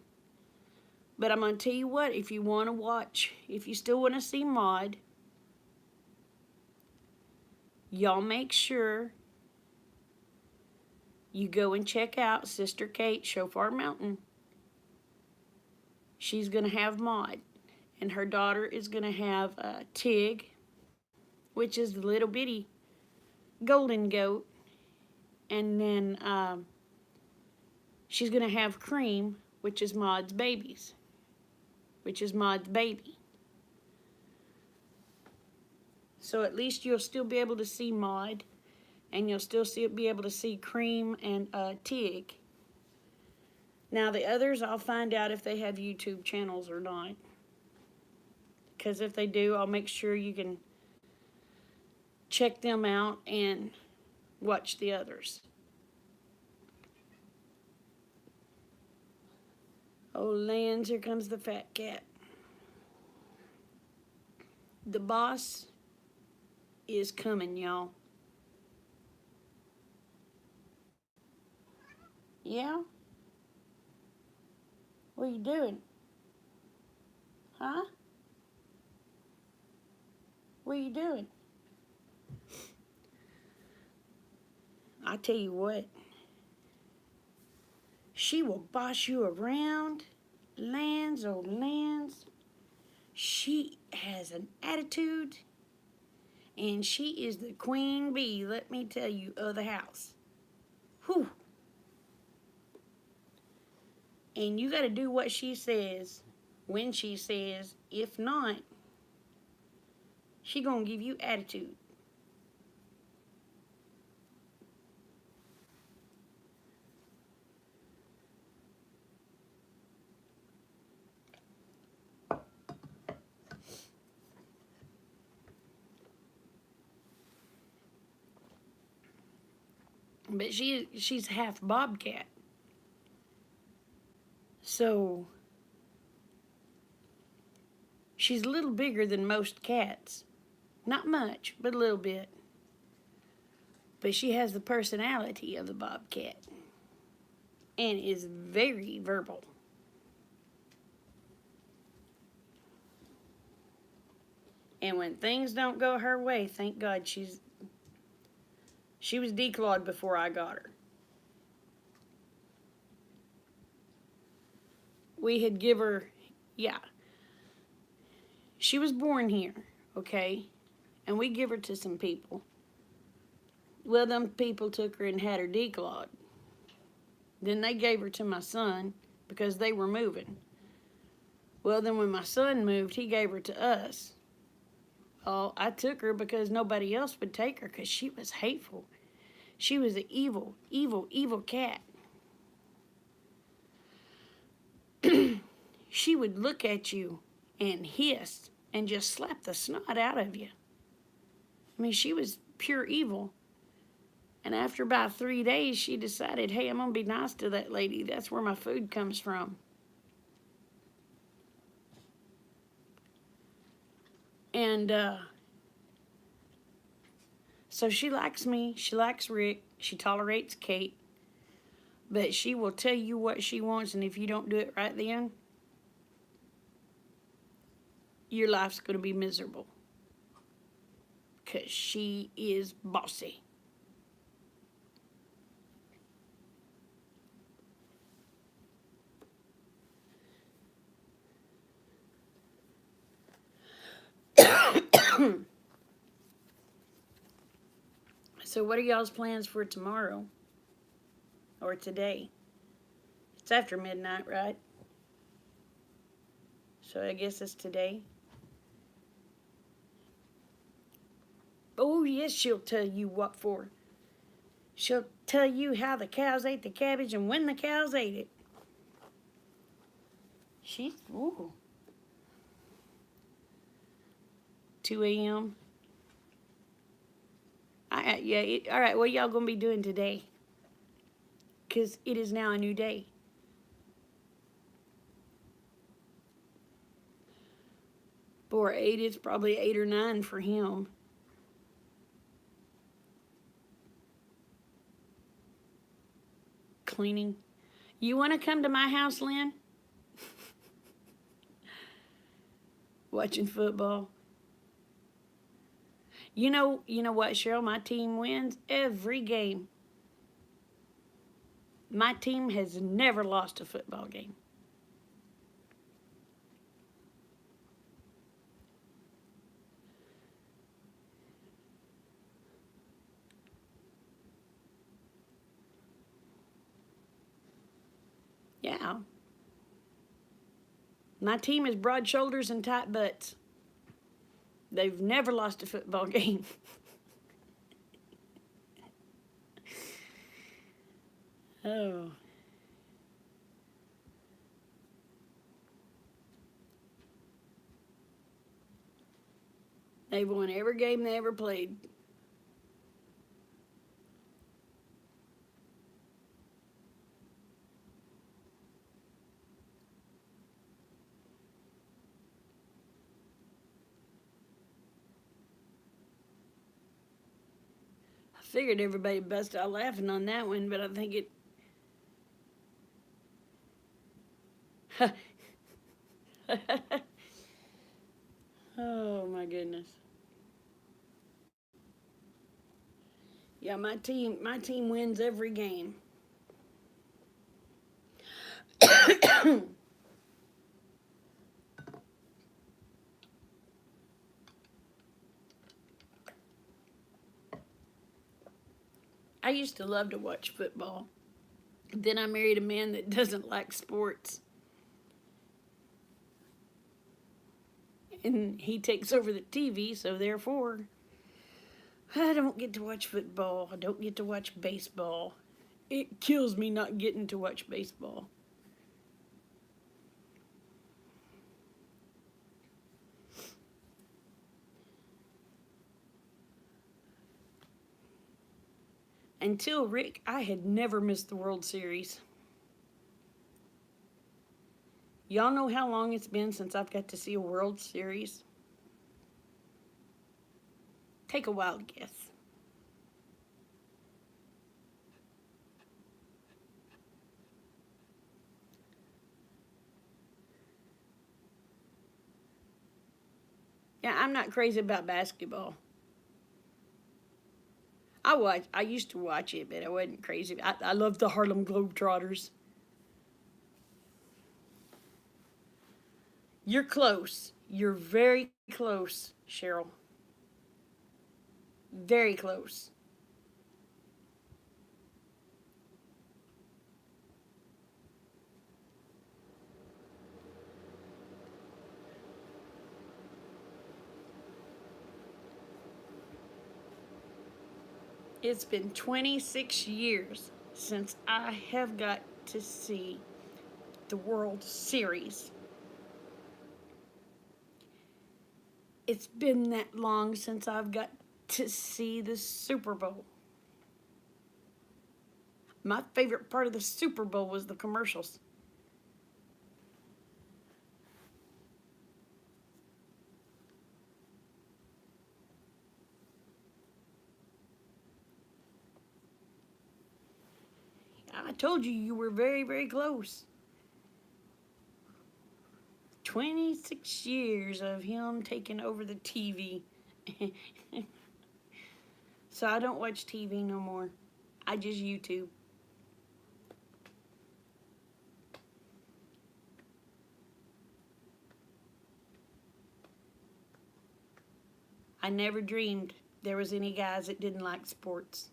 But I'm going to tell you what, if you want to watch, if you still want to see Maud, y'all make sure you go and check out Sister Kate, Shofar Mountain. She's going to have Maud, and her daughter is going to have Tig, which is the little bitty golden goat, and then she's going to have Cream, which is Maud's baby. So at least you'll still be able to see Maud, and you'll still be able to see Cream and Tig. Now the others, I'll find out if they have YouTube channels or not. Because if they do, I'll make sure you can check them out and watch the others. Oh, lands, here comes the fat cat. The boss is coming, y'all. Yeah? What are you doing? Huh? What are you doing? I tell you what. She will boss you around. Lance, oh Lance, she has an attitude, and she is the queen bee, let me tell you, of the house. Whew. And you got to do what she says when she says. If not, she gonna give you attitude. But she's half bobcat. So she's a little bigger than most cats. Not much, but a little bit. But she has the personality of the bobcat and is very verbal. And when things don't go her way, thank God she was declawed before I got her. We had give her, yeah. She was born here, okay? And we give her to some people. Well, them people took her and had her declawed. Then they gave her to my son because they were moving. Well, then when my son moved, he gave her to us. Oh, I took her because nobody else would take her because she was hateful. She was an evil, evil, evil cat. She would look at you and hiss and just slap the snot out of you. I mean, she was pure evil. And after about 3 days, she decided, hey, I'm going to be nice to that lady. That's where my food comes from. And so she likes me. She likes Rick. She tolerates Kate. But she will tell you what she wants, and if you don't do it right then, your life's going to be miserable. Because she is bossy. So what are y'all's plans for tomorrow? Or today? It's after midnight, right? So I guess it's today. Oh, yes, she'll tell you what for. She'll tell you how the cows ate the cabbage and when the cows ate it. She's, ooh. 2 a.m. All right, what y'all gonna be doing today? Because it is now a new day. For 8, it's probably 8 or 9 for him. Cleaning. You want to come to my house, Lynn? Watching football. You know what, Cheryl? My team wins every game. My team has never lost a football game. Yeah. My team is broad shoulders and tight butts. They've never lost a football game. Oh. They've won every game they ever played. I figured everybody bust out laughing on that one, but I think it... Oh, my goodness. Yeah, my team wins every game. I used to love to watch football. Then I married a man that doesn't like sports. And he takes over the TV, so therefore, I don't get to watch football. I don't get to watch baseball. It kills me not getting to watch baseball. Until Rick, I had never missed the World Series. Y'all know how long it's been since I've got to see a World Series? Take a wild guess. Yeah, I'm not crazy about basketball. I used to watch it, but I wasn't crazy. I love the Harlem Globetrotters. You're close. You're very close, Cheryl. Very close. It's been 26 years since I have got to see the World Series. It's been that long since I've got to see the Super Bowl. My favorite part of the Super Bowl was the commercials. I told you you were very, very close. 26 years of him taking over the TV. So I don't watch TV no more. I just YouTube. I never dreamed there was any guys that didn't like sports.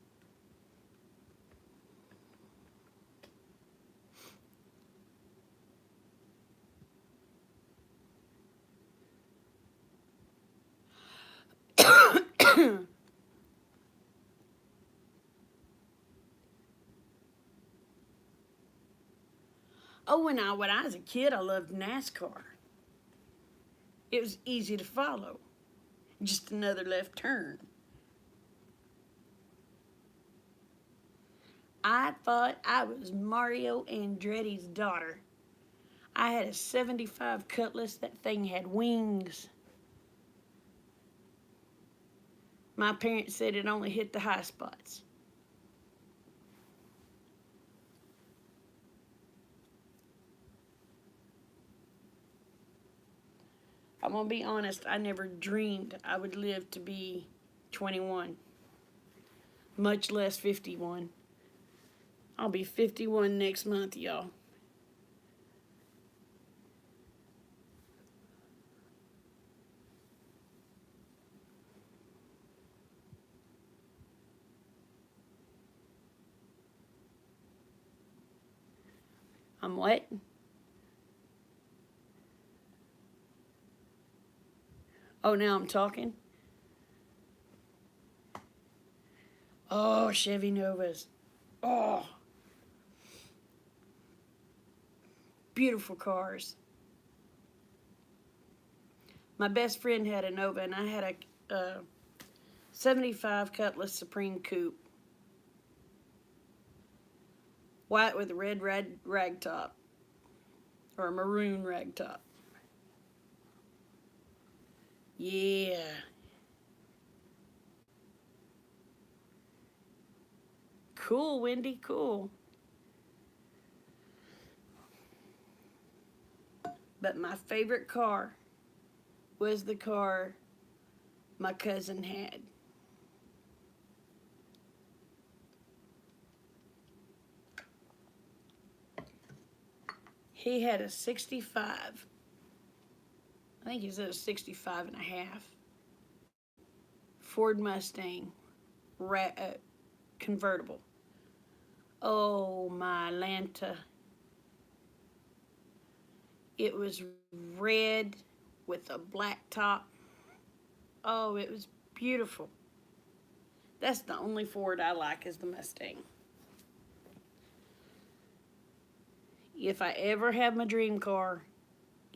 Oh, when I was a kid, I loved NASCAR. It was easy to follow. Just another left turn. I thought I was Mario Andretti's daughter. I had a 75 Cutlass. That thing had wings. My parents said it only hit the high spots. I'm going to be honest, I never dreamed I would live to be 21, much less 51. I'll be 51 next month, y'all. I'm what? Oh, now I'm talking? Oh, Chevy Novas. Oh, beautiful cars. My best friend had a Nova, and I had a 75 Cutlass Supreme Coupe. White with a red rag top. Or a maroon rag top. Yeah. Cool, Wendy, cool. But my favorite car was the car my cousin had. He had a 65. I think he said a 65 and a half. Ford Mustang. convertible. Oh, my Atlanta. It was red with a black top. Oh, it was beautiful. That's the only Ford I like is the Mustang. If I ever have my dream car,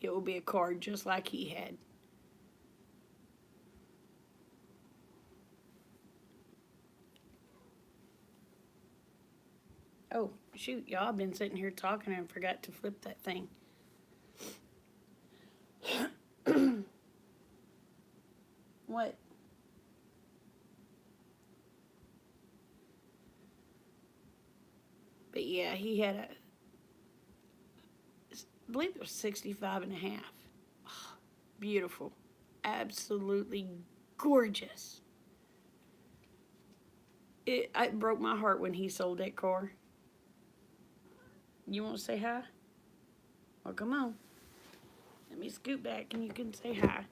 it will be a car just like he had. Oh, shoot, y'all, I've been sitting here talking and forgot to flip that thing. What? But yeah, he had I believe it was 65 and a half. Oh, beautiful. Absolutely gorgeous. It broke my heart when he sold that car. You want to say hi? Well, come on. Let me scoot back and you can say hi.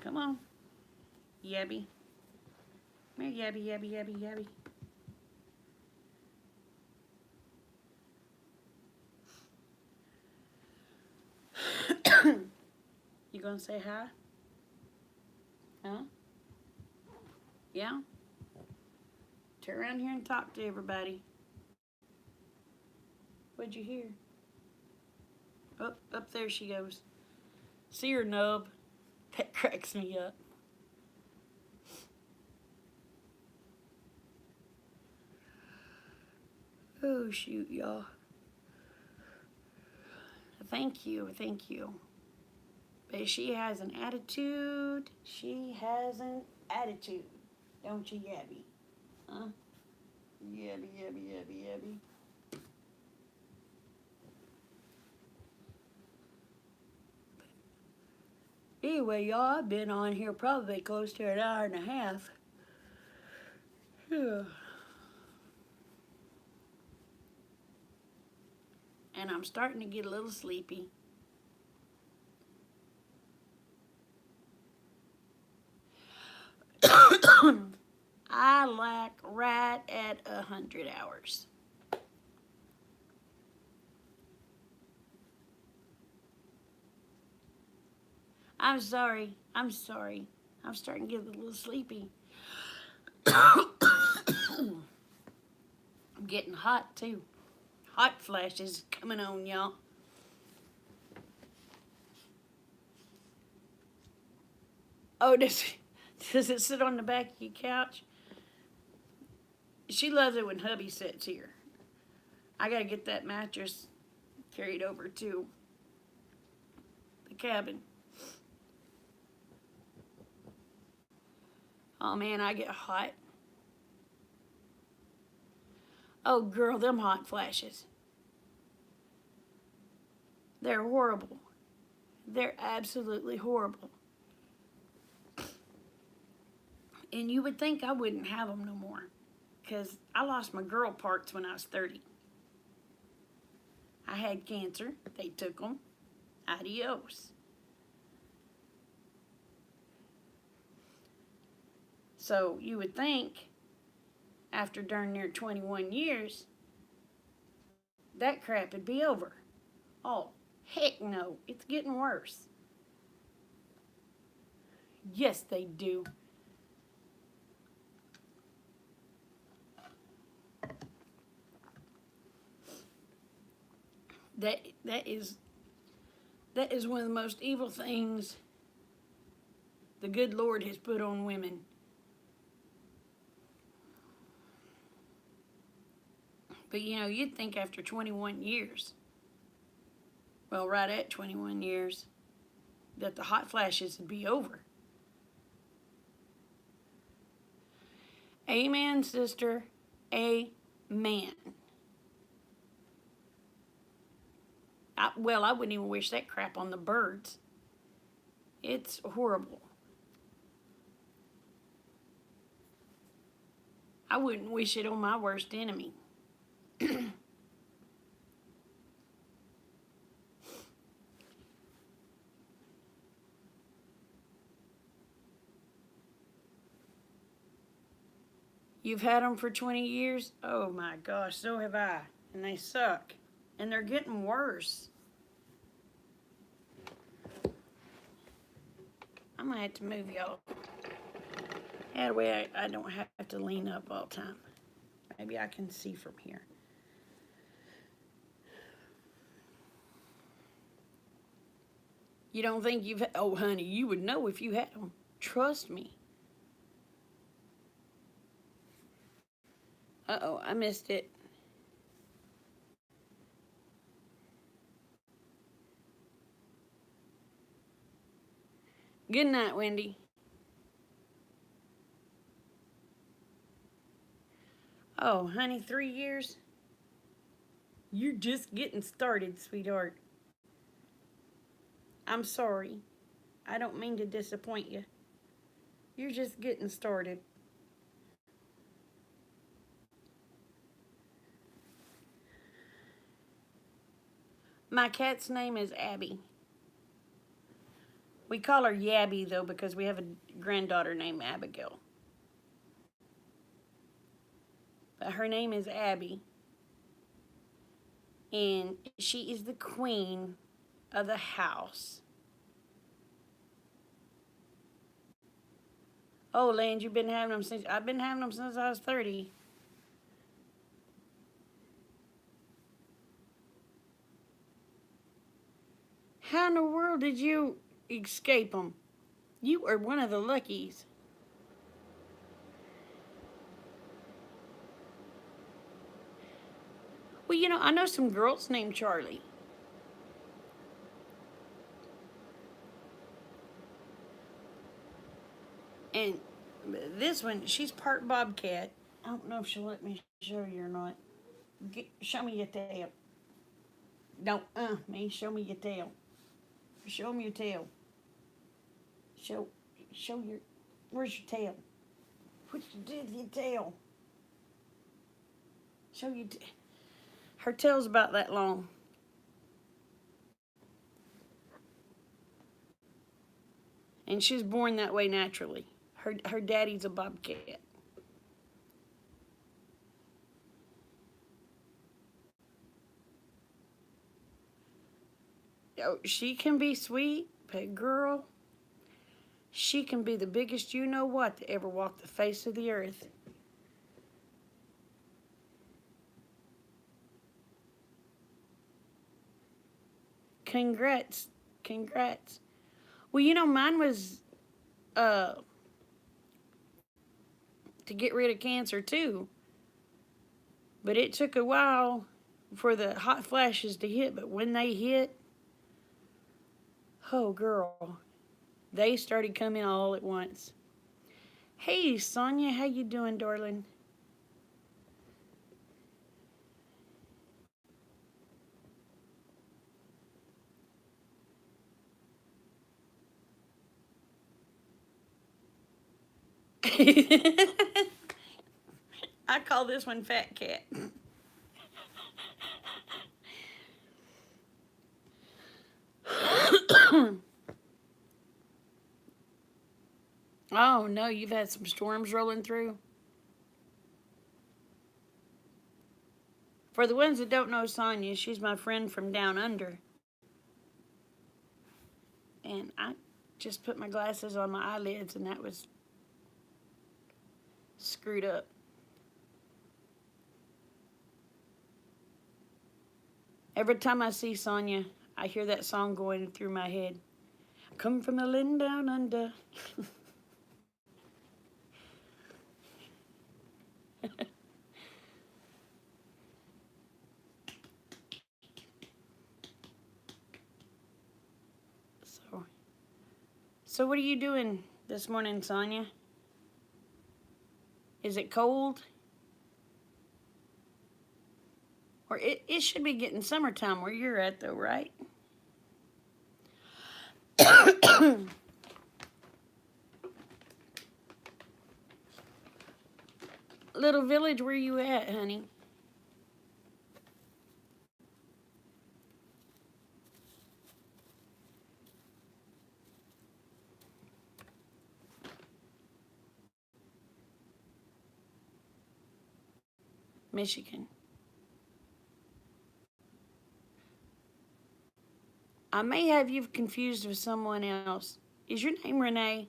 Come on. Yabby. Come here, Yabby, Yabby, Yabby, Yabby. You gonna say hi? Huh? Yeah? Turn around here and talk to everybody. What'd you hear? Oh, up there she goes. See her nub? That cracks me up. Oh, shoot, y'all. Thank you, thank you. But she has an attitude. She has an attitude. Don't you, Yabby? Huh? Yabby, Yabby, Yabby, Yabby. Anyway, y'all, I've been on here probably close to an hour and a half. And I'm starting to get a little sleepy. I lack right at 100 hours. I'm sorry. I'm sorry. I'm starting to get a little sleepy. I'm getting hot too. Hot flashes coming on, y'all. Oh, does it sit on the back of your couch? She loves it when hubby sits here. I gotta get that mattress carried over to the cabin. Oh man, I get hot. Oh girl, them hot flashes. They're horrible. They're absolutely horrible. And you would think I wouldn't have them no more, because I lost my girl parts when I was 30. I had cancer. They took them. Adios. So you would think after darn near 21 years, that crap would be over. Oh, heck no. It's getting worse. Yes, they do. That is one of the most evil things the good Lord has put on women. But you know, you'd think after 21 years, well, right at 21 years, that the hot flashes would be over. Amen, sister. Amen. I wouldn't even wish that crap on the birds. It's horrible. I wouldn't wish it on my worst enemy. You've had them for 20 years? Oh my gosh, so have I. And they suck. And they're getting worse. I might have to move y'all. That way I don't have to lean up all the time. Maybe I can see from here. You don't think you've... Oh, honey, you would know if you had them. Trust me. Uh-oh, I missed it. Good night, Wendy. Oh, honey, 3 years? You're just getting started, sweetheart. I'm sorry. I don't mean to disappoint you. You're just getting started. My cat's name is Abby. We call her Yabby, though, because we have a granddaughter named Abigail. But her name is Abby. And she is the queen of the house. Oh, Land, you've been having them since... I've been having them since I was 30. How in the world did you escape them? You are one of the luckies. Well, you know, I know some girls named Charlie. And this one, she's part bobcat. I don't know if she'll let me show you or not. Show me your tail. Don't, me. Show me your tail. Show me your tail. Show your, where's your tail? What you did with your tail? Show your tail. Her tail's about that long. And she's born that way naturally. Her daddy's a bobcat. Oh, she can be sweet, but girl, she can be the biggest you-know-what to ever walk the face of the earth. Congrats. Congrats. Well, you know, mine was to get rid of cancer, too. But it took a while for the hot flashes to hit. But when they hit, oh, girl, they started coming all at once. Hey, Sonia, how you doing, darling? I call this one Fat Cat. Oh, no, you've had some storms rolling through? For the ones that don't know Sonia, she's my friend from down under. And I just put my glasses on my eyelids and that was screwed up. Every time I see Sonia, I hear that song going through my head. Come from the land down under. So what are you doing this morning, Sonia? Is it cold? Or it should be getting summertime where you're at, though, right? Little village, where you at, honey? Michigan. I may have you confused with someone else. Is your name Renee?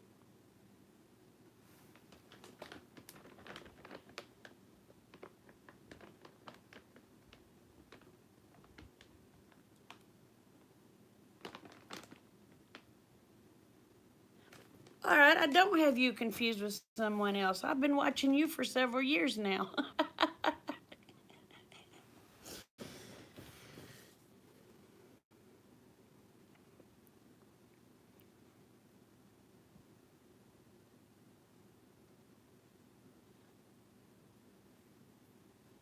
All right, I don't have you confused with someone else. I've been watching you for several years now.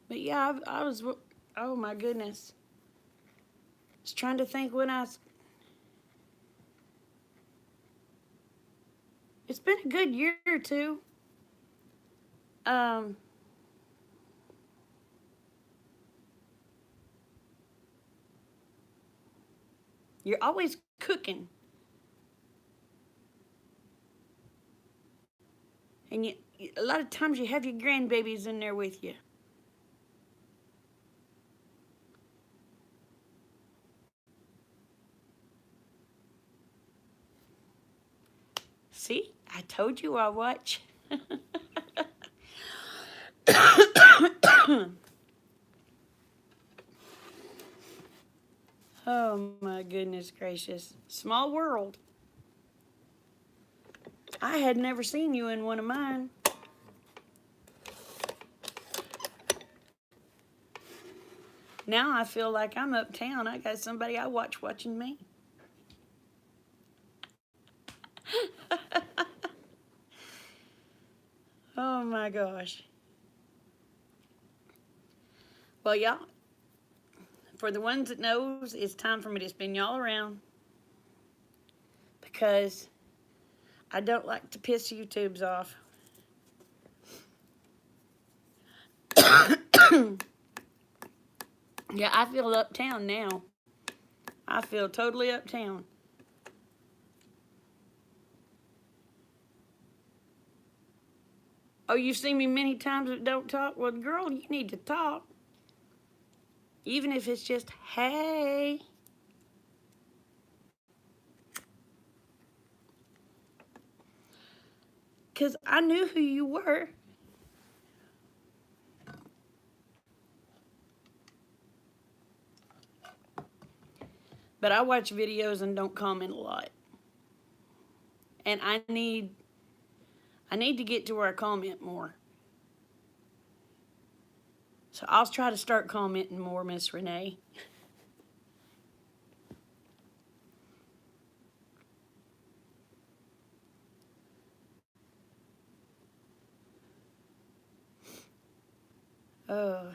But yeah, I was, oh my goodness. I was trying to think when it's been a good year or two. Um, you're always cooking. And a lot of times you have your grandbabies in there with you. See, I told you I watch. Oh my goodness gracious. Small world. I had never seen you in one of mine. Now I feel like I'm uptown. I got somebody I watch watching me. Oh my gosh. Well, y'all, for the ones that knows, it's time for me to spin y'all around because I don't like to piss YouTubes off. Yeah, I feel uptown now. I feel totally uptown. Oh, you've seen me many times that don't talk? Well, girl, you need to talk. Even if it's just, hey. Because I knew who you were. But I watch videos and don't comment a lot. And I need to get to where I comment more. So I'll try to start commenting more, Miss Renee. Oh.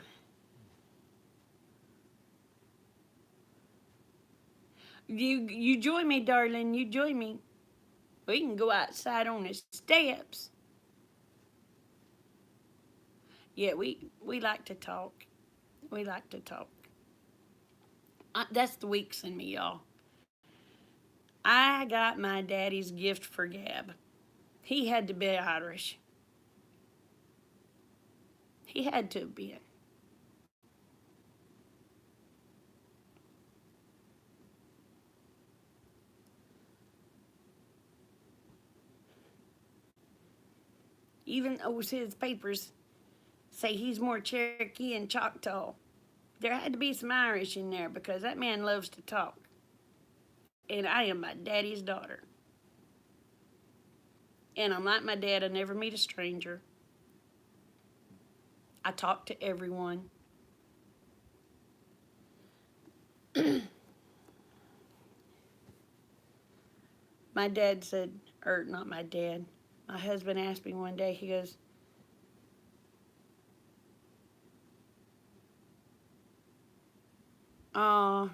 You join me, darling. You join me. We can go outside on the steps. Yeah, we like to talk. We like to talk. That's the weaks in me, y'all. I got my daddy's gift for Gab. He had to be Irish. He had to be. Even though his papers say he's more Cherokee and Choctaw, there had to be some Irish in there because that man loves to talk. And I am my daddy's daughter. And I'm like my dad, I never meet a stranger. I talk to everyone. My dad said, or not my dad, my husband asked me one day, he goes, "Oh,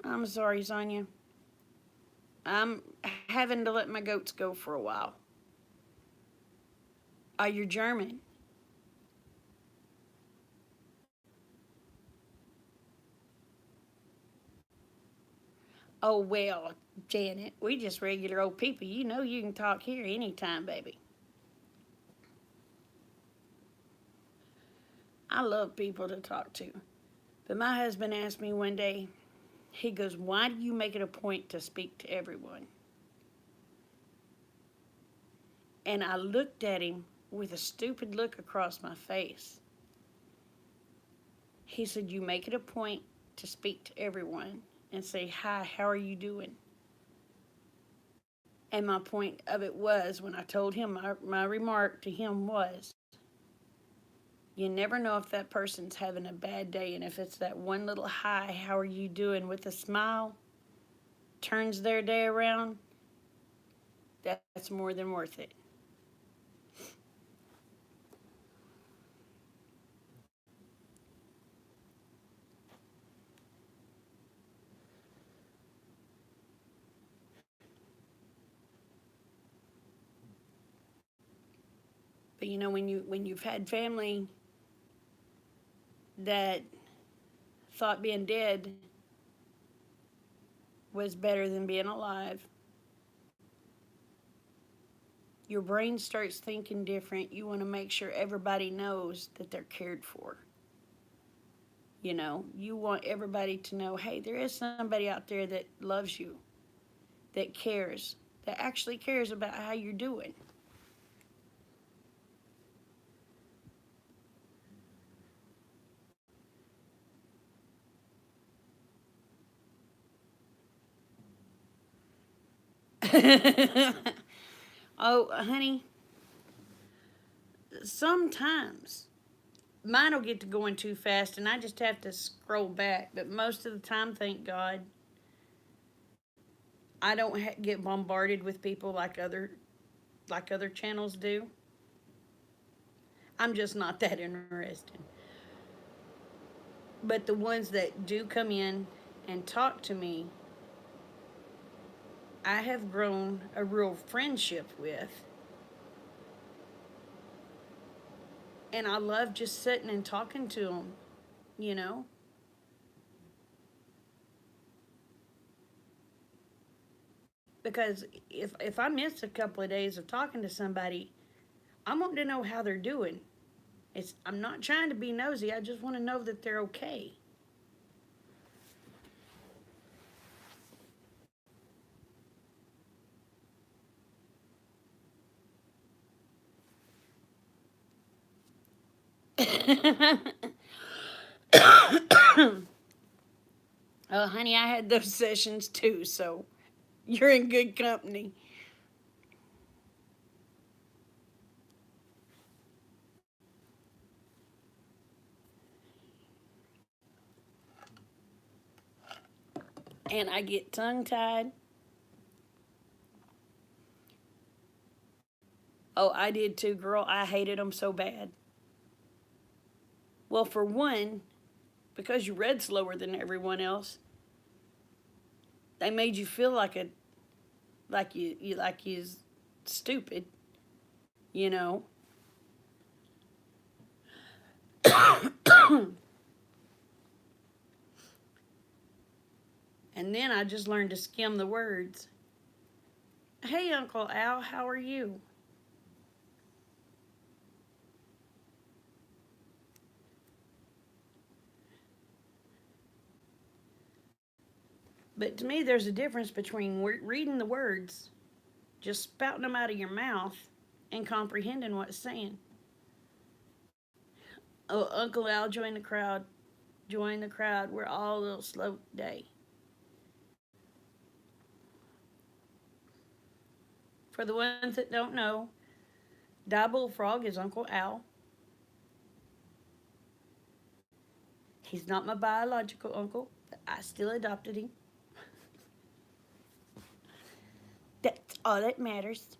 I'm sorry, Sonia. I'm having to let my goats go for a while." "Oh, you're German." "Oh, well, Janet, we just regular old people. You know you can talk here anytime, baby." I love people to talk to. But my husband asked me one day, he goes, "Why do you make it a point to speak to everyone?" And I looked at him with a stupid look across my face. He said, "You make it a point to speak to everyone and say, 'Hi, how are you doing?'" And my point of it was, when I told him, my remark to him was, you never know if that person's having a bad day. And if it's that one little "Hi, how are you doing?" with a smile turns their day around, that's more than worth it. But you know, when you've had family that thought being dead was better than being alive, your brain starts thinking different. You want to make sure everybody knows that they're cared for. You know, you want everybody to know, hey, there is somebody out there that loves you, that cares, that actually cares about how you're doing. Oh, honey, sometimes mine will get to going too fast and I just have to scroll back. But most of the time, thank God, I don't get bombarded with people like other channels do. I'm just not that interested. But the ones that do come in and talk to me, I have grown a real friendship with. And I love just sitting and talking to them, you know? Because if I miss a couple of days of talking to somebody, I want to know how they're doing. I'm not trying to be nosy. I just want to know that they're okay. Oh, honey, I had those sessions too, so you're in good company. And I get tongue tied. Oh, I did too, girl. I hated them so bad. Well, for one, because you read slower than everyone else, they made you feel like you stupid, you know. And then I just learned to skim the words. Hey, Uncle Al, how are you? But to me, there's a difference between reading the words, just spouting them out of your mouth, and comprehending what it's saying. Oh, Uncle Al, join the crowd. Join the crowd. We're all a little slow today. For the ones that don't know, Die Bullfrog is Uncle Al. He's not my biological uncle, but I still adopted him. That's all that matters.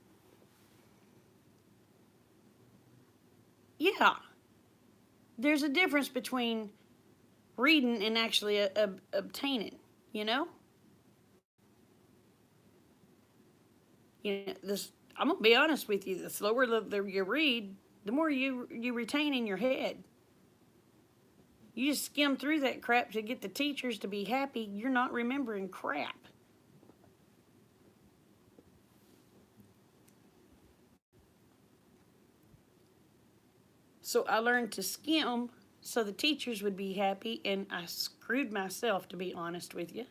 Yeah, there's a difference between reading and actually obtaining, you know? This, I'm gonna be honest with you. The slower you read, the more you retain in your head. You just skim through that crap to get the teachers to be happy. You're not remembering crap. So I learned to skim so the teachers would be happy, and I screwed myself, to be honest with you.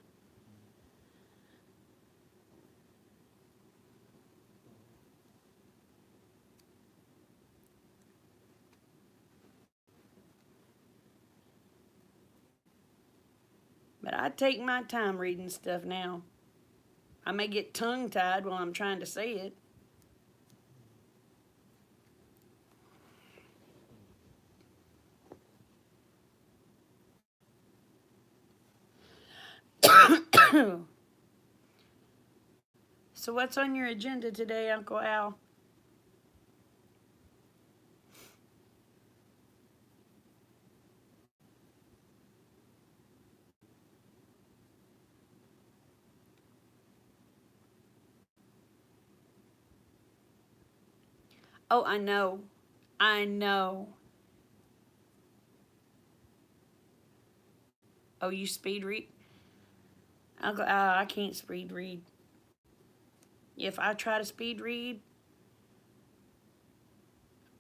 But I take my time reading stuff now. I may get tongue-tied while I'm trying to say it. So what's on your agenda today, Uncle Al? Oh, I know. I know. Oh, you speed read? Uncle Al, I can't speed read. If I try to speed read,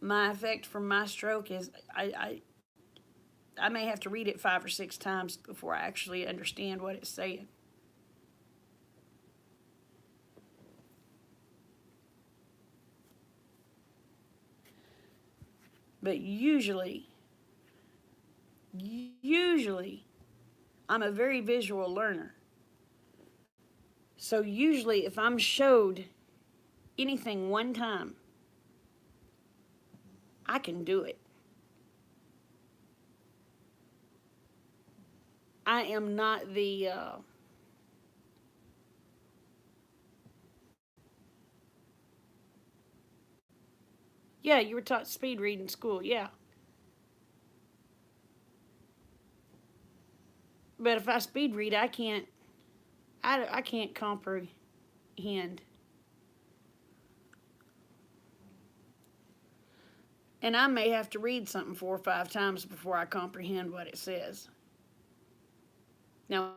my effect from my stroke is I may have to read it 5 or 6 times before I actually understand what it's saying. But usually, I'm a very visual learner. So usually, if I'm showed anything one time, I can do it. I am not the yeah, you were taught speed read in school, yeah. But if I speed read, I can't comprehend. And I may have to read something 4 or 5 times before I comprehend what it says. Now,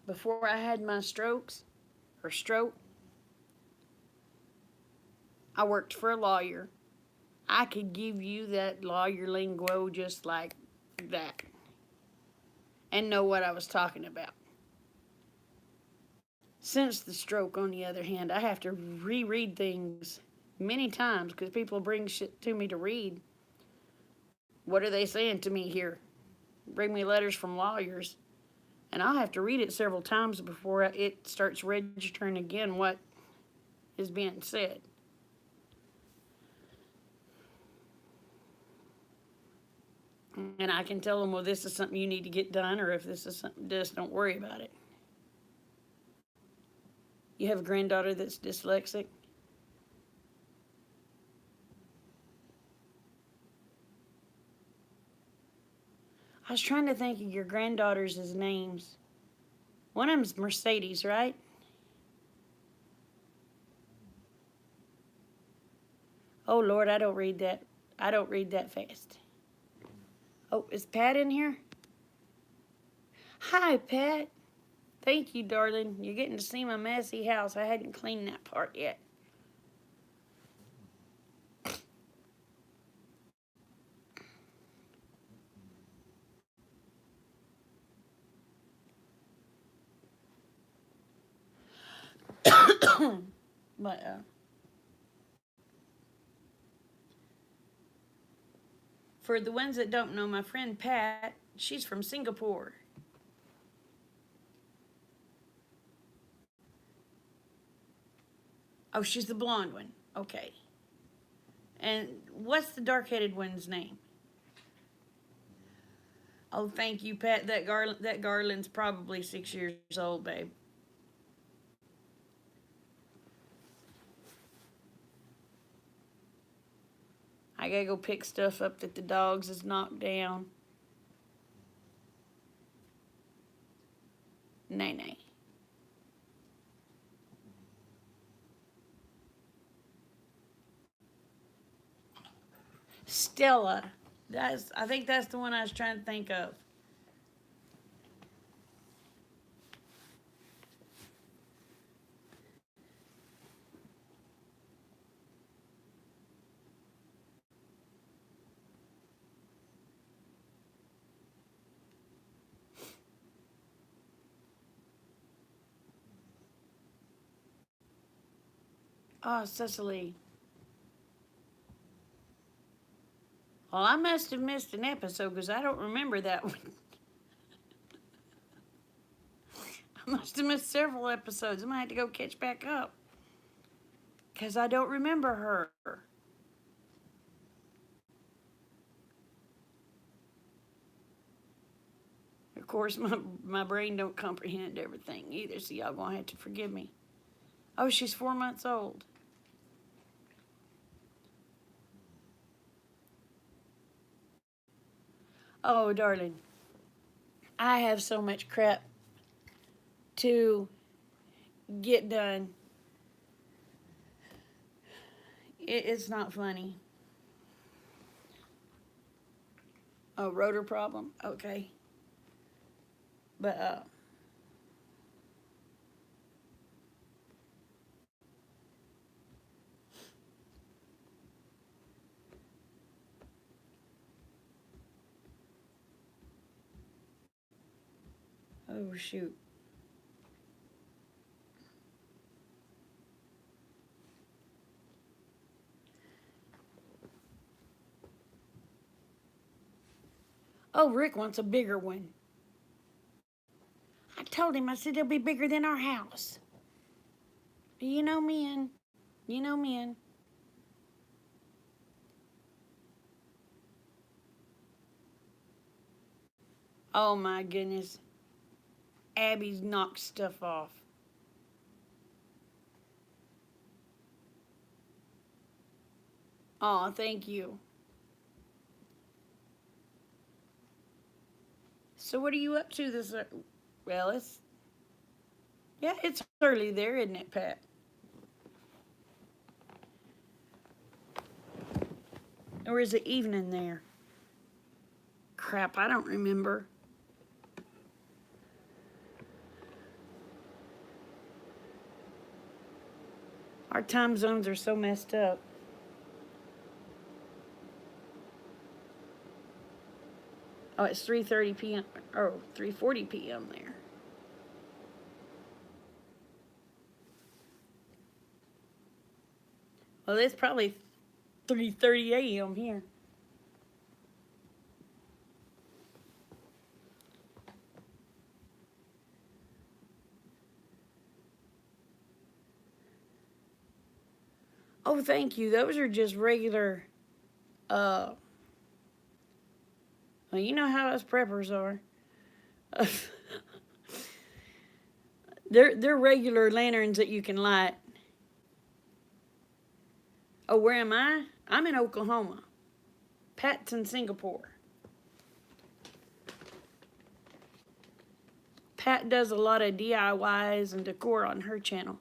before I had my stroke, I worked for a lawyer. I could give you that lawyer lingo just like that and know what I was talking about. Since the stroke, on the other hand, I have to reread things many times because people bring shit to me to read. What are they saying to me here? Bring me letters from lawyers, and I'll have to read it several times before it starts registering again what is being said. And I can tell them, well, this is something you need to get done, or if this is something, just don't worry about it. You have a granddaughter that's dyslexic? I was trying to think of your granddaughters' names. One of them's Mercedes, right? Oh Lord, I don't read that. I don't read that fast. Oh, is Pat in here? Hi, Pat. Thank you, darling. You're getting to see my messy house. I hadn't cleaned that part yet. But for the ones that don't know, my friend Pat, she's from Singapore. Oh, she's the blonde one. Okay. And what's the dark-headed one's name? Oh, thank you, Pat. That Garland's probably 6 years old, babe. I gotta go pick stuff up that the dogs has knocked down. Nay, nay. Stella. I think that's the one I was trying to think of. Oh, Cecily. Well, I must have missed an episode because I don't remember that one. I must have missed several episodes. I might have to go catch back up because I don't remember her. Of course, my brain don't comprehend everything either, so y'all gonna have to forgive me. Oh, she's 4 months old. Oh, darling, I have so much crap to get done. It's not funny. A rotor problem? Okay. But, oh, shoot. Oh, Rick wants a bigger one. I told him, I said, it'll be bigger than our house. You know, men. You know, men. Oh, my goodness. Abby's knocked stuff off. Oh, thank you. So, what are you up to this? Well, it's early there, isn't it, Pat? Or is it evening there? Crap, I don't remember. Our time zones are so messed up. Oh, it's 3:30 p.m. or 3:40 p.m. there. Well, it's probably 3:30 a.m. here. Oh, thank you. Those are just regular. Uh, well, you know how us preppers are. They're regular lanterns that you can light. Oh, where am I? I'm in Oklahoma. Pat's in Singapore. Pat does a lot of DIYs and decor on her channel.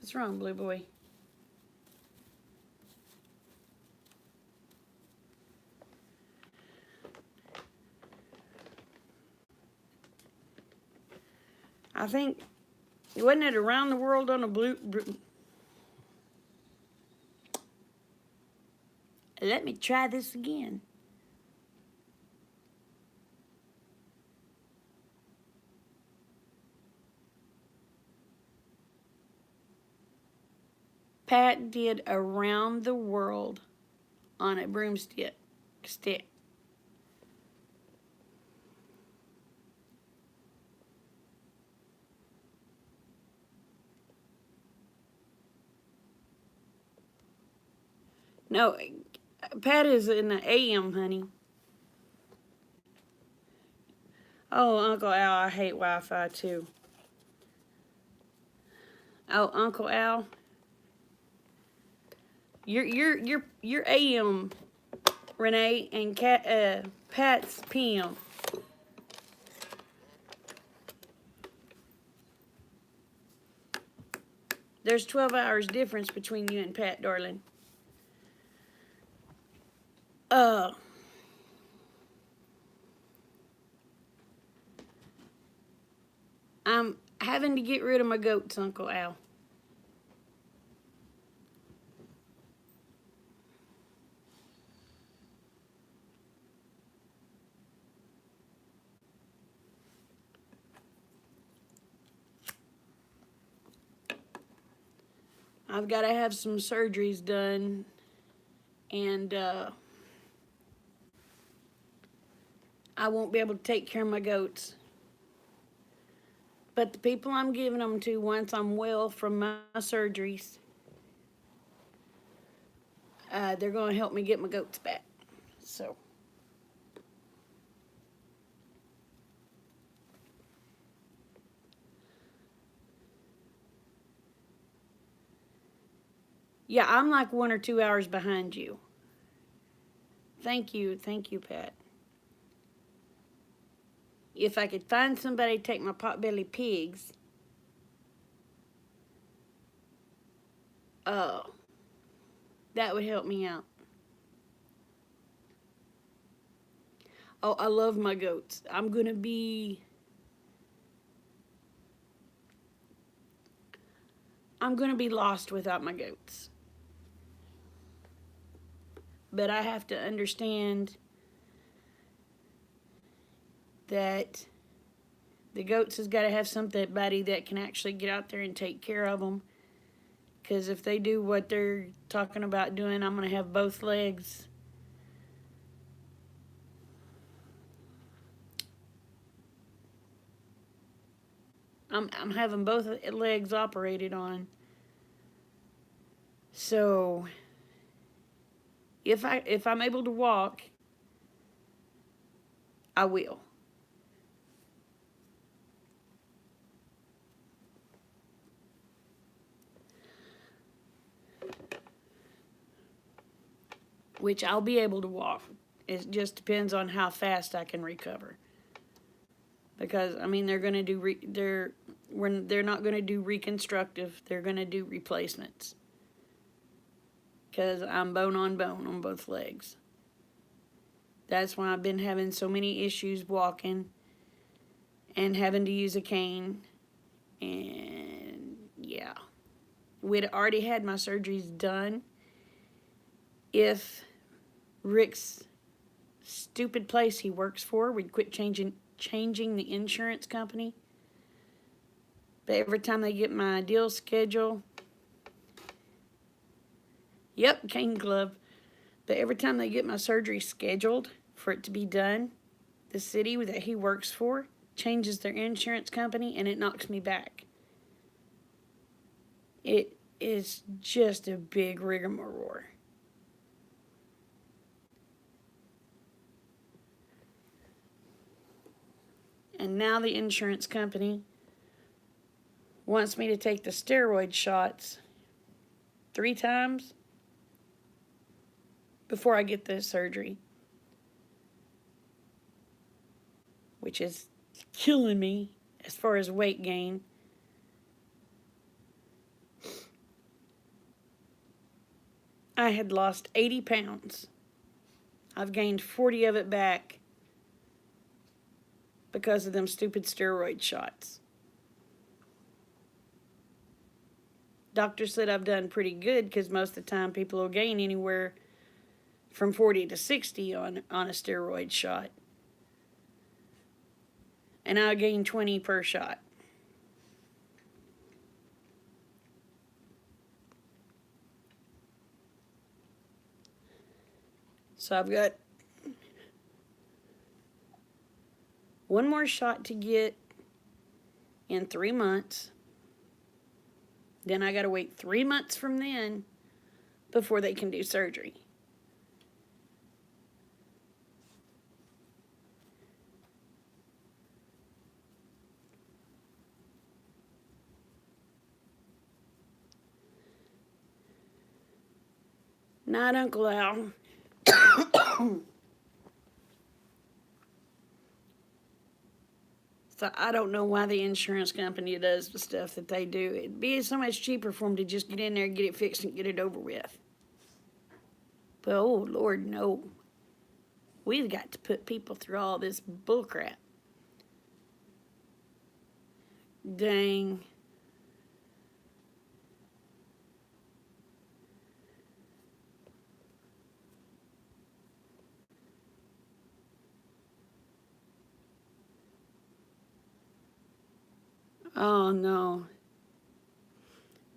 What's wrong, Blue Boy? I think, wasn't it around the world on a blue? Let me try this again. Pat did around the world on a broomstick. Stick. No, Pat is in the AM, honey. Oh, Uncle Al, I hate Wi-Fi too. Oh, Uncle Al, you're AM, Renee, and Pat's PM. There's 12 hours difference between you and Pat, darling. Uh, I'm having to get rid of my goats, Uncle Al. I've got to have some surgeries done, and I won't be able to take care of my goats. But the people I'm giving them to once I'm well from my surgeries, they're going to help me get my goats back. So. Yeah, I'm like 1 or 2 hours behind you. Thank you, Pat. If I could find somebody to take my potbelly pigs, that would help me out. Oh, I love my goats. I'm gonna be lost without my goats. But I have to understand that the goats has got to have somebody that can actually get out there and take care of them. Because if they do what they're talking about doing, I'm going to have both legs. I'm having both legs operated on. So if I'm able to walk, I will. Which I'll be able to walk. It just depends on how fast I can recover. Because I mean, they're going to do they're not going to do reconstructive. They're going to do replacements. Because I'm bone on both legs. That's why I've been having so many issues walking and having to use a cane. And yeah, we'd already had my surgeries done if Rick's stupid place he works for, we'd quit changing the insurance company. But every time they get my deal schedule, yep, cane club. But every time they get my surgery scheduled for it to be done, the city that he works for changes their insurance company and it knocks me back. It is just a big rigmarole. And now the insurance company wants me to take the steroid shots 3 times before I get the surgery, which is killing me as far as weight gain. I had lost 80 pounds. I've gained 40 of it back because of them stupid steroid shots. Doctor said I've done pretty good because most of the time people will gain anywhere from 40 to 60 on a steroid shot. And I gain 20 per shot. So I've got one more shot to get in 3 months. Then I got to wait 3 months from then before they can do surgery. Not Uncle Al. So I don't know why the insurance company does the stuff that they do. It'd be so much cheaper for them to just get in there, get it fixed, and get it over with. But oh, Lord, no. We've got to put people through all this bullcrap. Dang. Oh, no.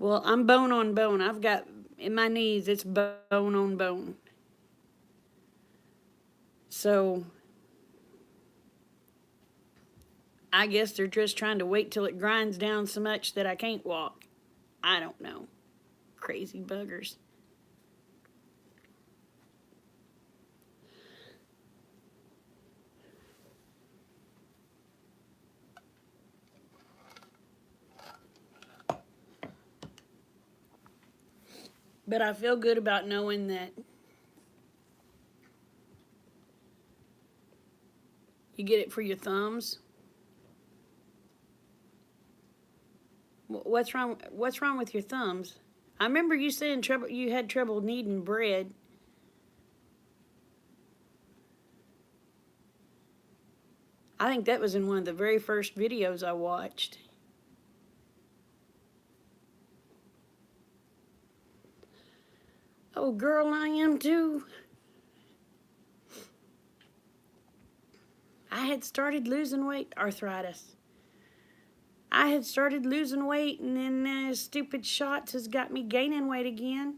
Well, I'm bone on bone. I've got, in my knees, it's bone on bone. So, I guess they're just trying to wait till it grinds down so much that I can't walk. I don't know. Crazy buggers. But I feel good about knowing that you get it for your thumbs. What's wrong? What's wrong with your thumbs? I remember you saying trouble. You had trouble kneading bread. I think that was in one of the very first videos I watched. Oh, girl, I am too. I had started losing weight, arthritis. I had started losing weight, and then stupid shots has got me gaining weight again.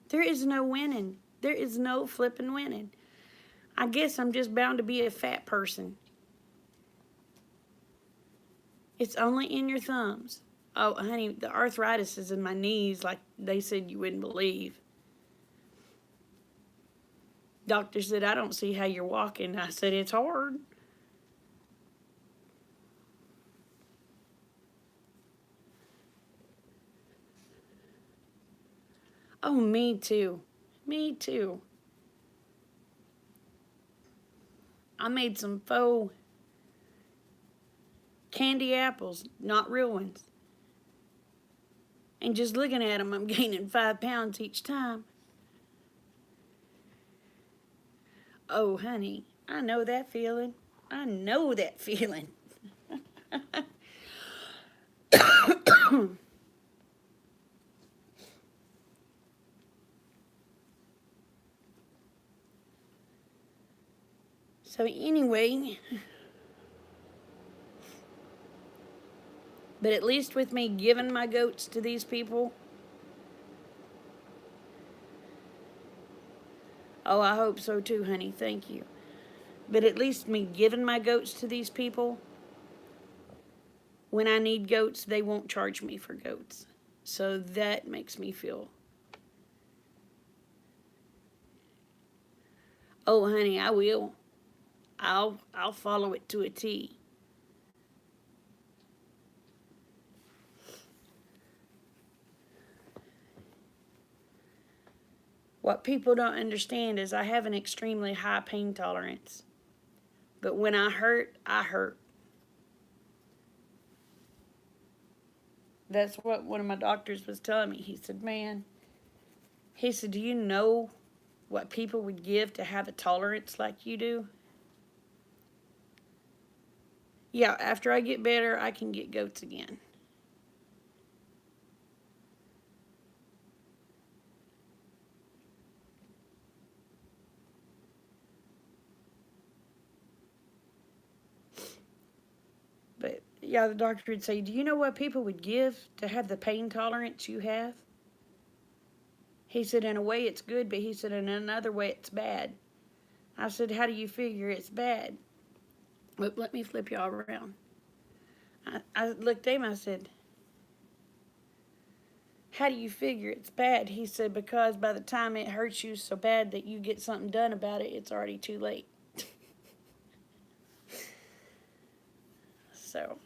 There is no winning. There is no flipping winning. I guess I'm just bound to be a fat person. It's only in your thumbs. Oh, honey, the arthritis is in my knees like they said you wouldn't believe. Doctor said, I don't see how you're walking. I said, it's hard. Oh, me too. Me too. I made some faux candy apples, not real ones. And just looking at them, I'm gaining 5 pounds each time. Oh, honey, I know that feeling. I know that feeling. So anyway, but at least with me giving my goats to these people, oh, I hope so too, honey, thank you. But at least me giving my goats to these people, when I need goats, they won't charge me for goats. So that makes me feel, oh, honey, I will. I'll follow it to a T. What people don't understand is I have an extremely high pain tolerance. But when I hurt, I hurt. That's what one of my doctors was telling me. He said, man, he said, do you know what people would give to have a tolerance like you do? Yeah, after I get better, I can get goats again. But yeah, the doctor would say, do you know what people would give to have the pain tolerance you have? He said, in a way it's good, but he said, in another way it's bad. I said, how do you figure it's bad? But let me flip y'all around. I looked at him, I said, how do you figure it's bad? He said, because by the time it hurts you so bad that you get something done about it, it's already too late. So,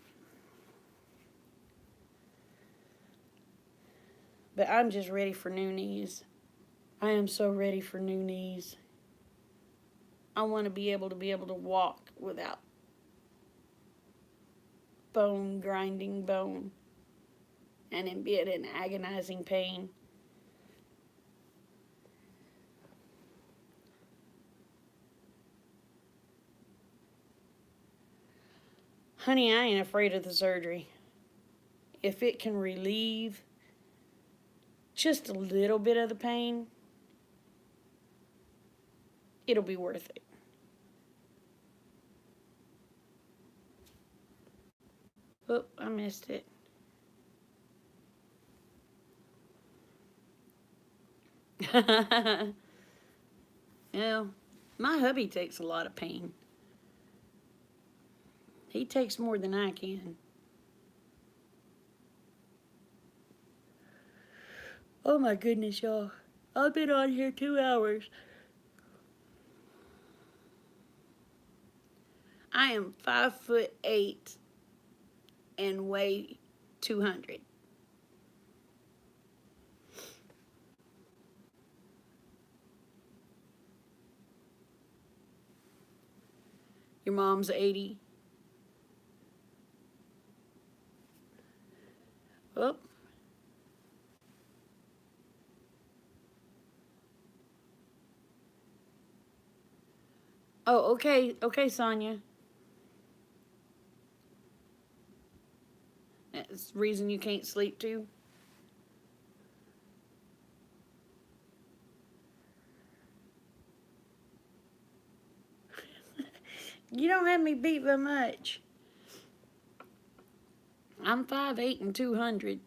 but I'm just ready for new knees. I am so ready for new knees. I want to be able to walk without bone grinding bone and in being in agonizing pain. Honey, I ain't afraid of the surgery. If it can relieve just a little bit of the pain, it'll be worth it. Oh, I missed it. Well, my hubby takes a lot of pain. He takes more than I can. Oh my goodness, y'all. I've been on here 2 hours. I am 5'8" and weigh 200. Your mom's 80. Oh. Oh, okay. Okay, Sonia. That's the reason you can't sleep too. You don't have me beat by much. I'm 5'8" and 200.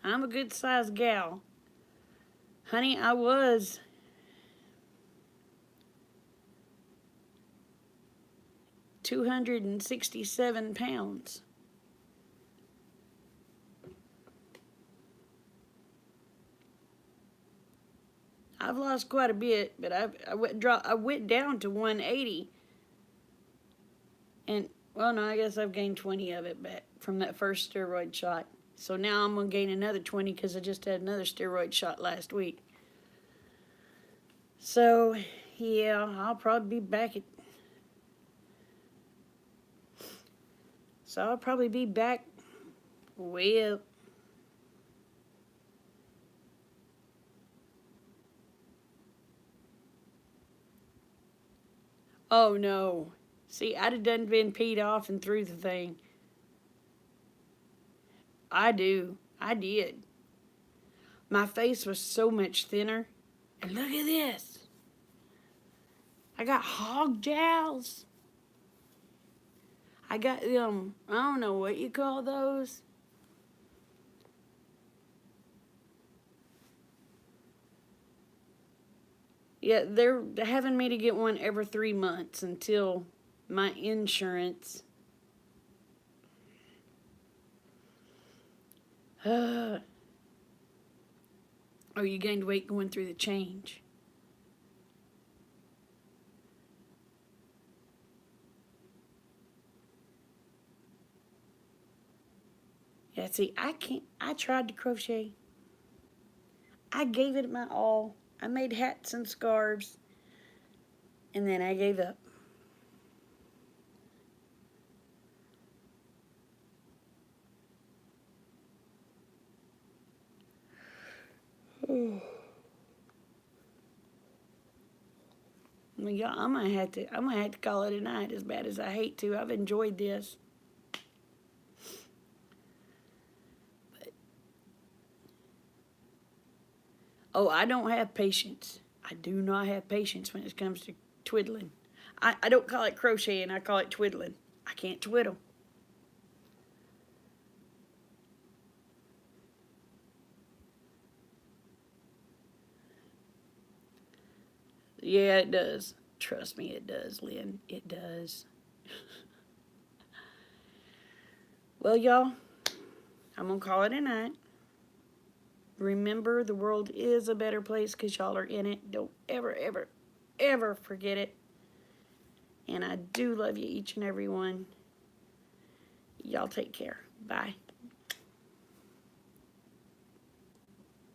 I'm a good sized gal. Honey, I was 267 pounds. I've lost quite a bit, but I went down to 180. And, well, no, I guess I've gained 20 of it back from that first steroid shot. So now I'm going to gain another 20 because I just had another steroid shot last week. So, yeah, I'll probably be back at... So I'll probably be back way up. Oh, no. See, I'd have done been peed off and through the thing. I do. I did. My face was so much thinner. And look at this. I got hog jowls. I got them, I don't know what you call those. Yeah, they're having me to get one every 3 months until my insurance. Oh, you gained weight going through the change. Yeah, see, I tried to crochet. I gave it my all. I made hats and scarves, and then I gave up. Well, y'all, I'm gonna have to call it a night. As bad as I hate to, I've enjoyed this. Oh, I don't have patience. I do not have patience when it comes to twiddling. I don't call it crocheting, I call it twiddling. I can't twiddle. Yeah, it does. Trust me, it does, Lynn. It does. Well, y'all, I'm going to call it a night. Remember, the world is a better place because y'all are in it. Don't ever, ever, ever forget it. And I do love you, each and every one. Y'all take care. Bye.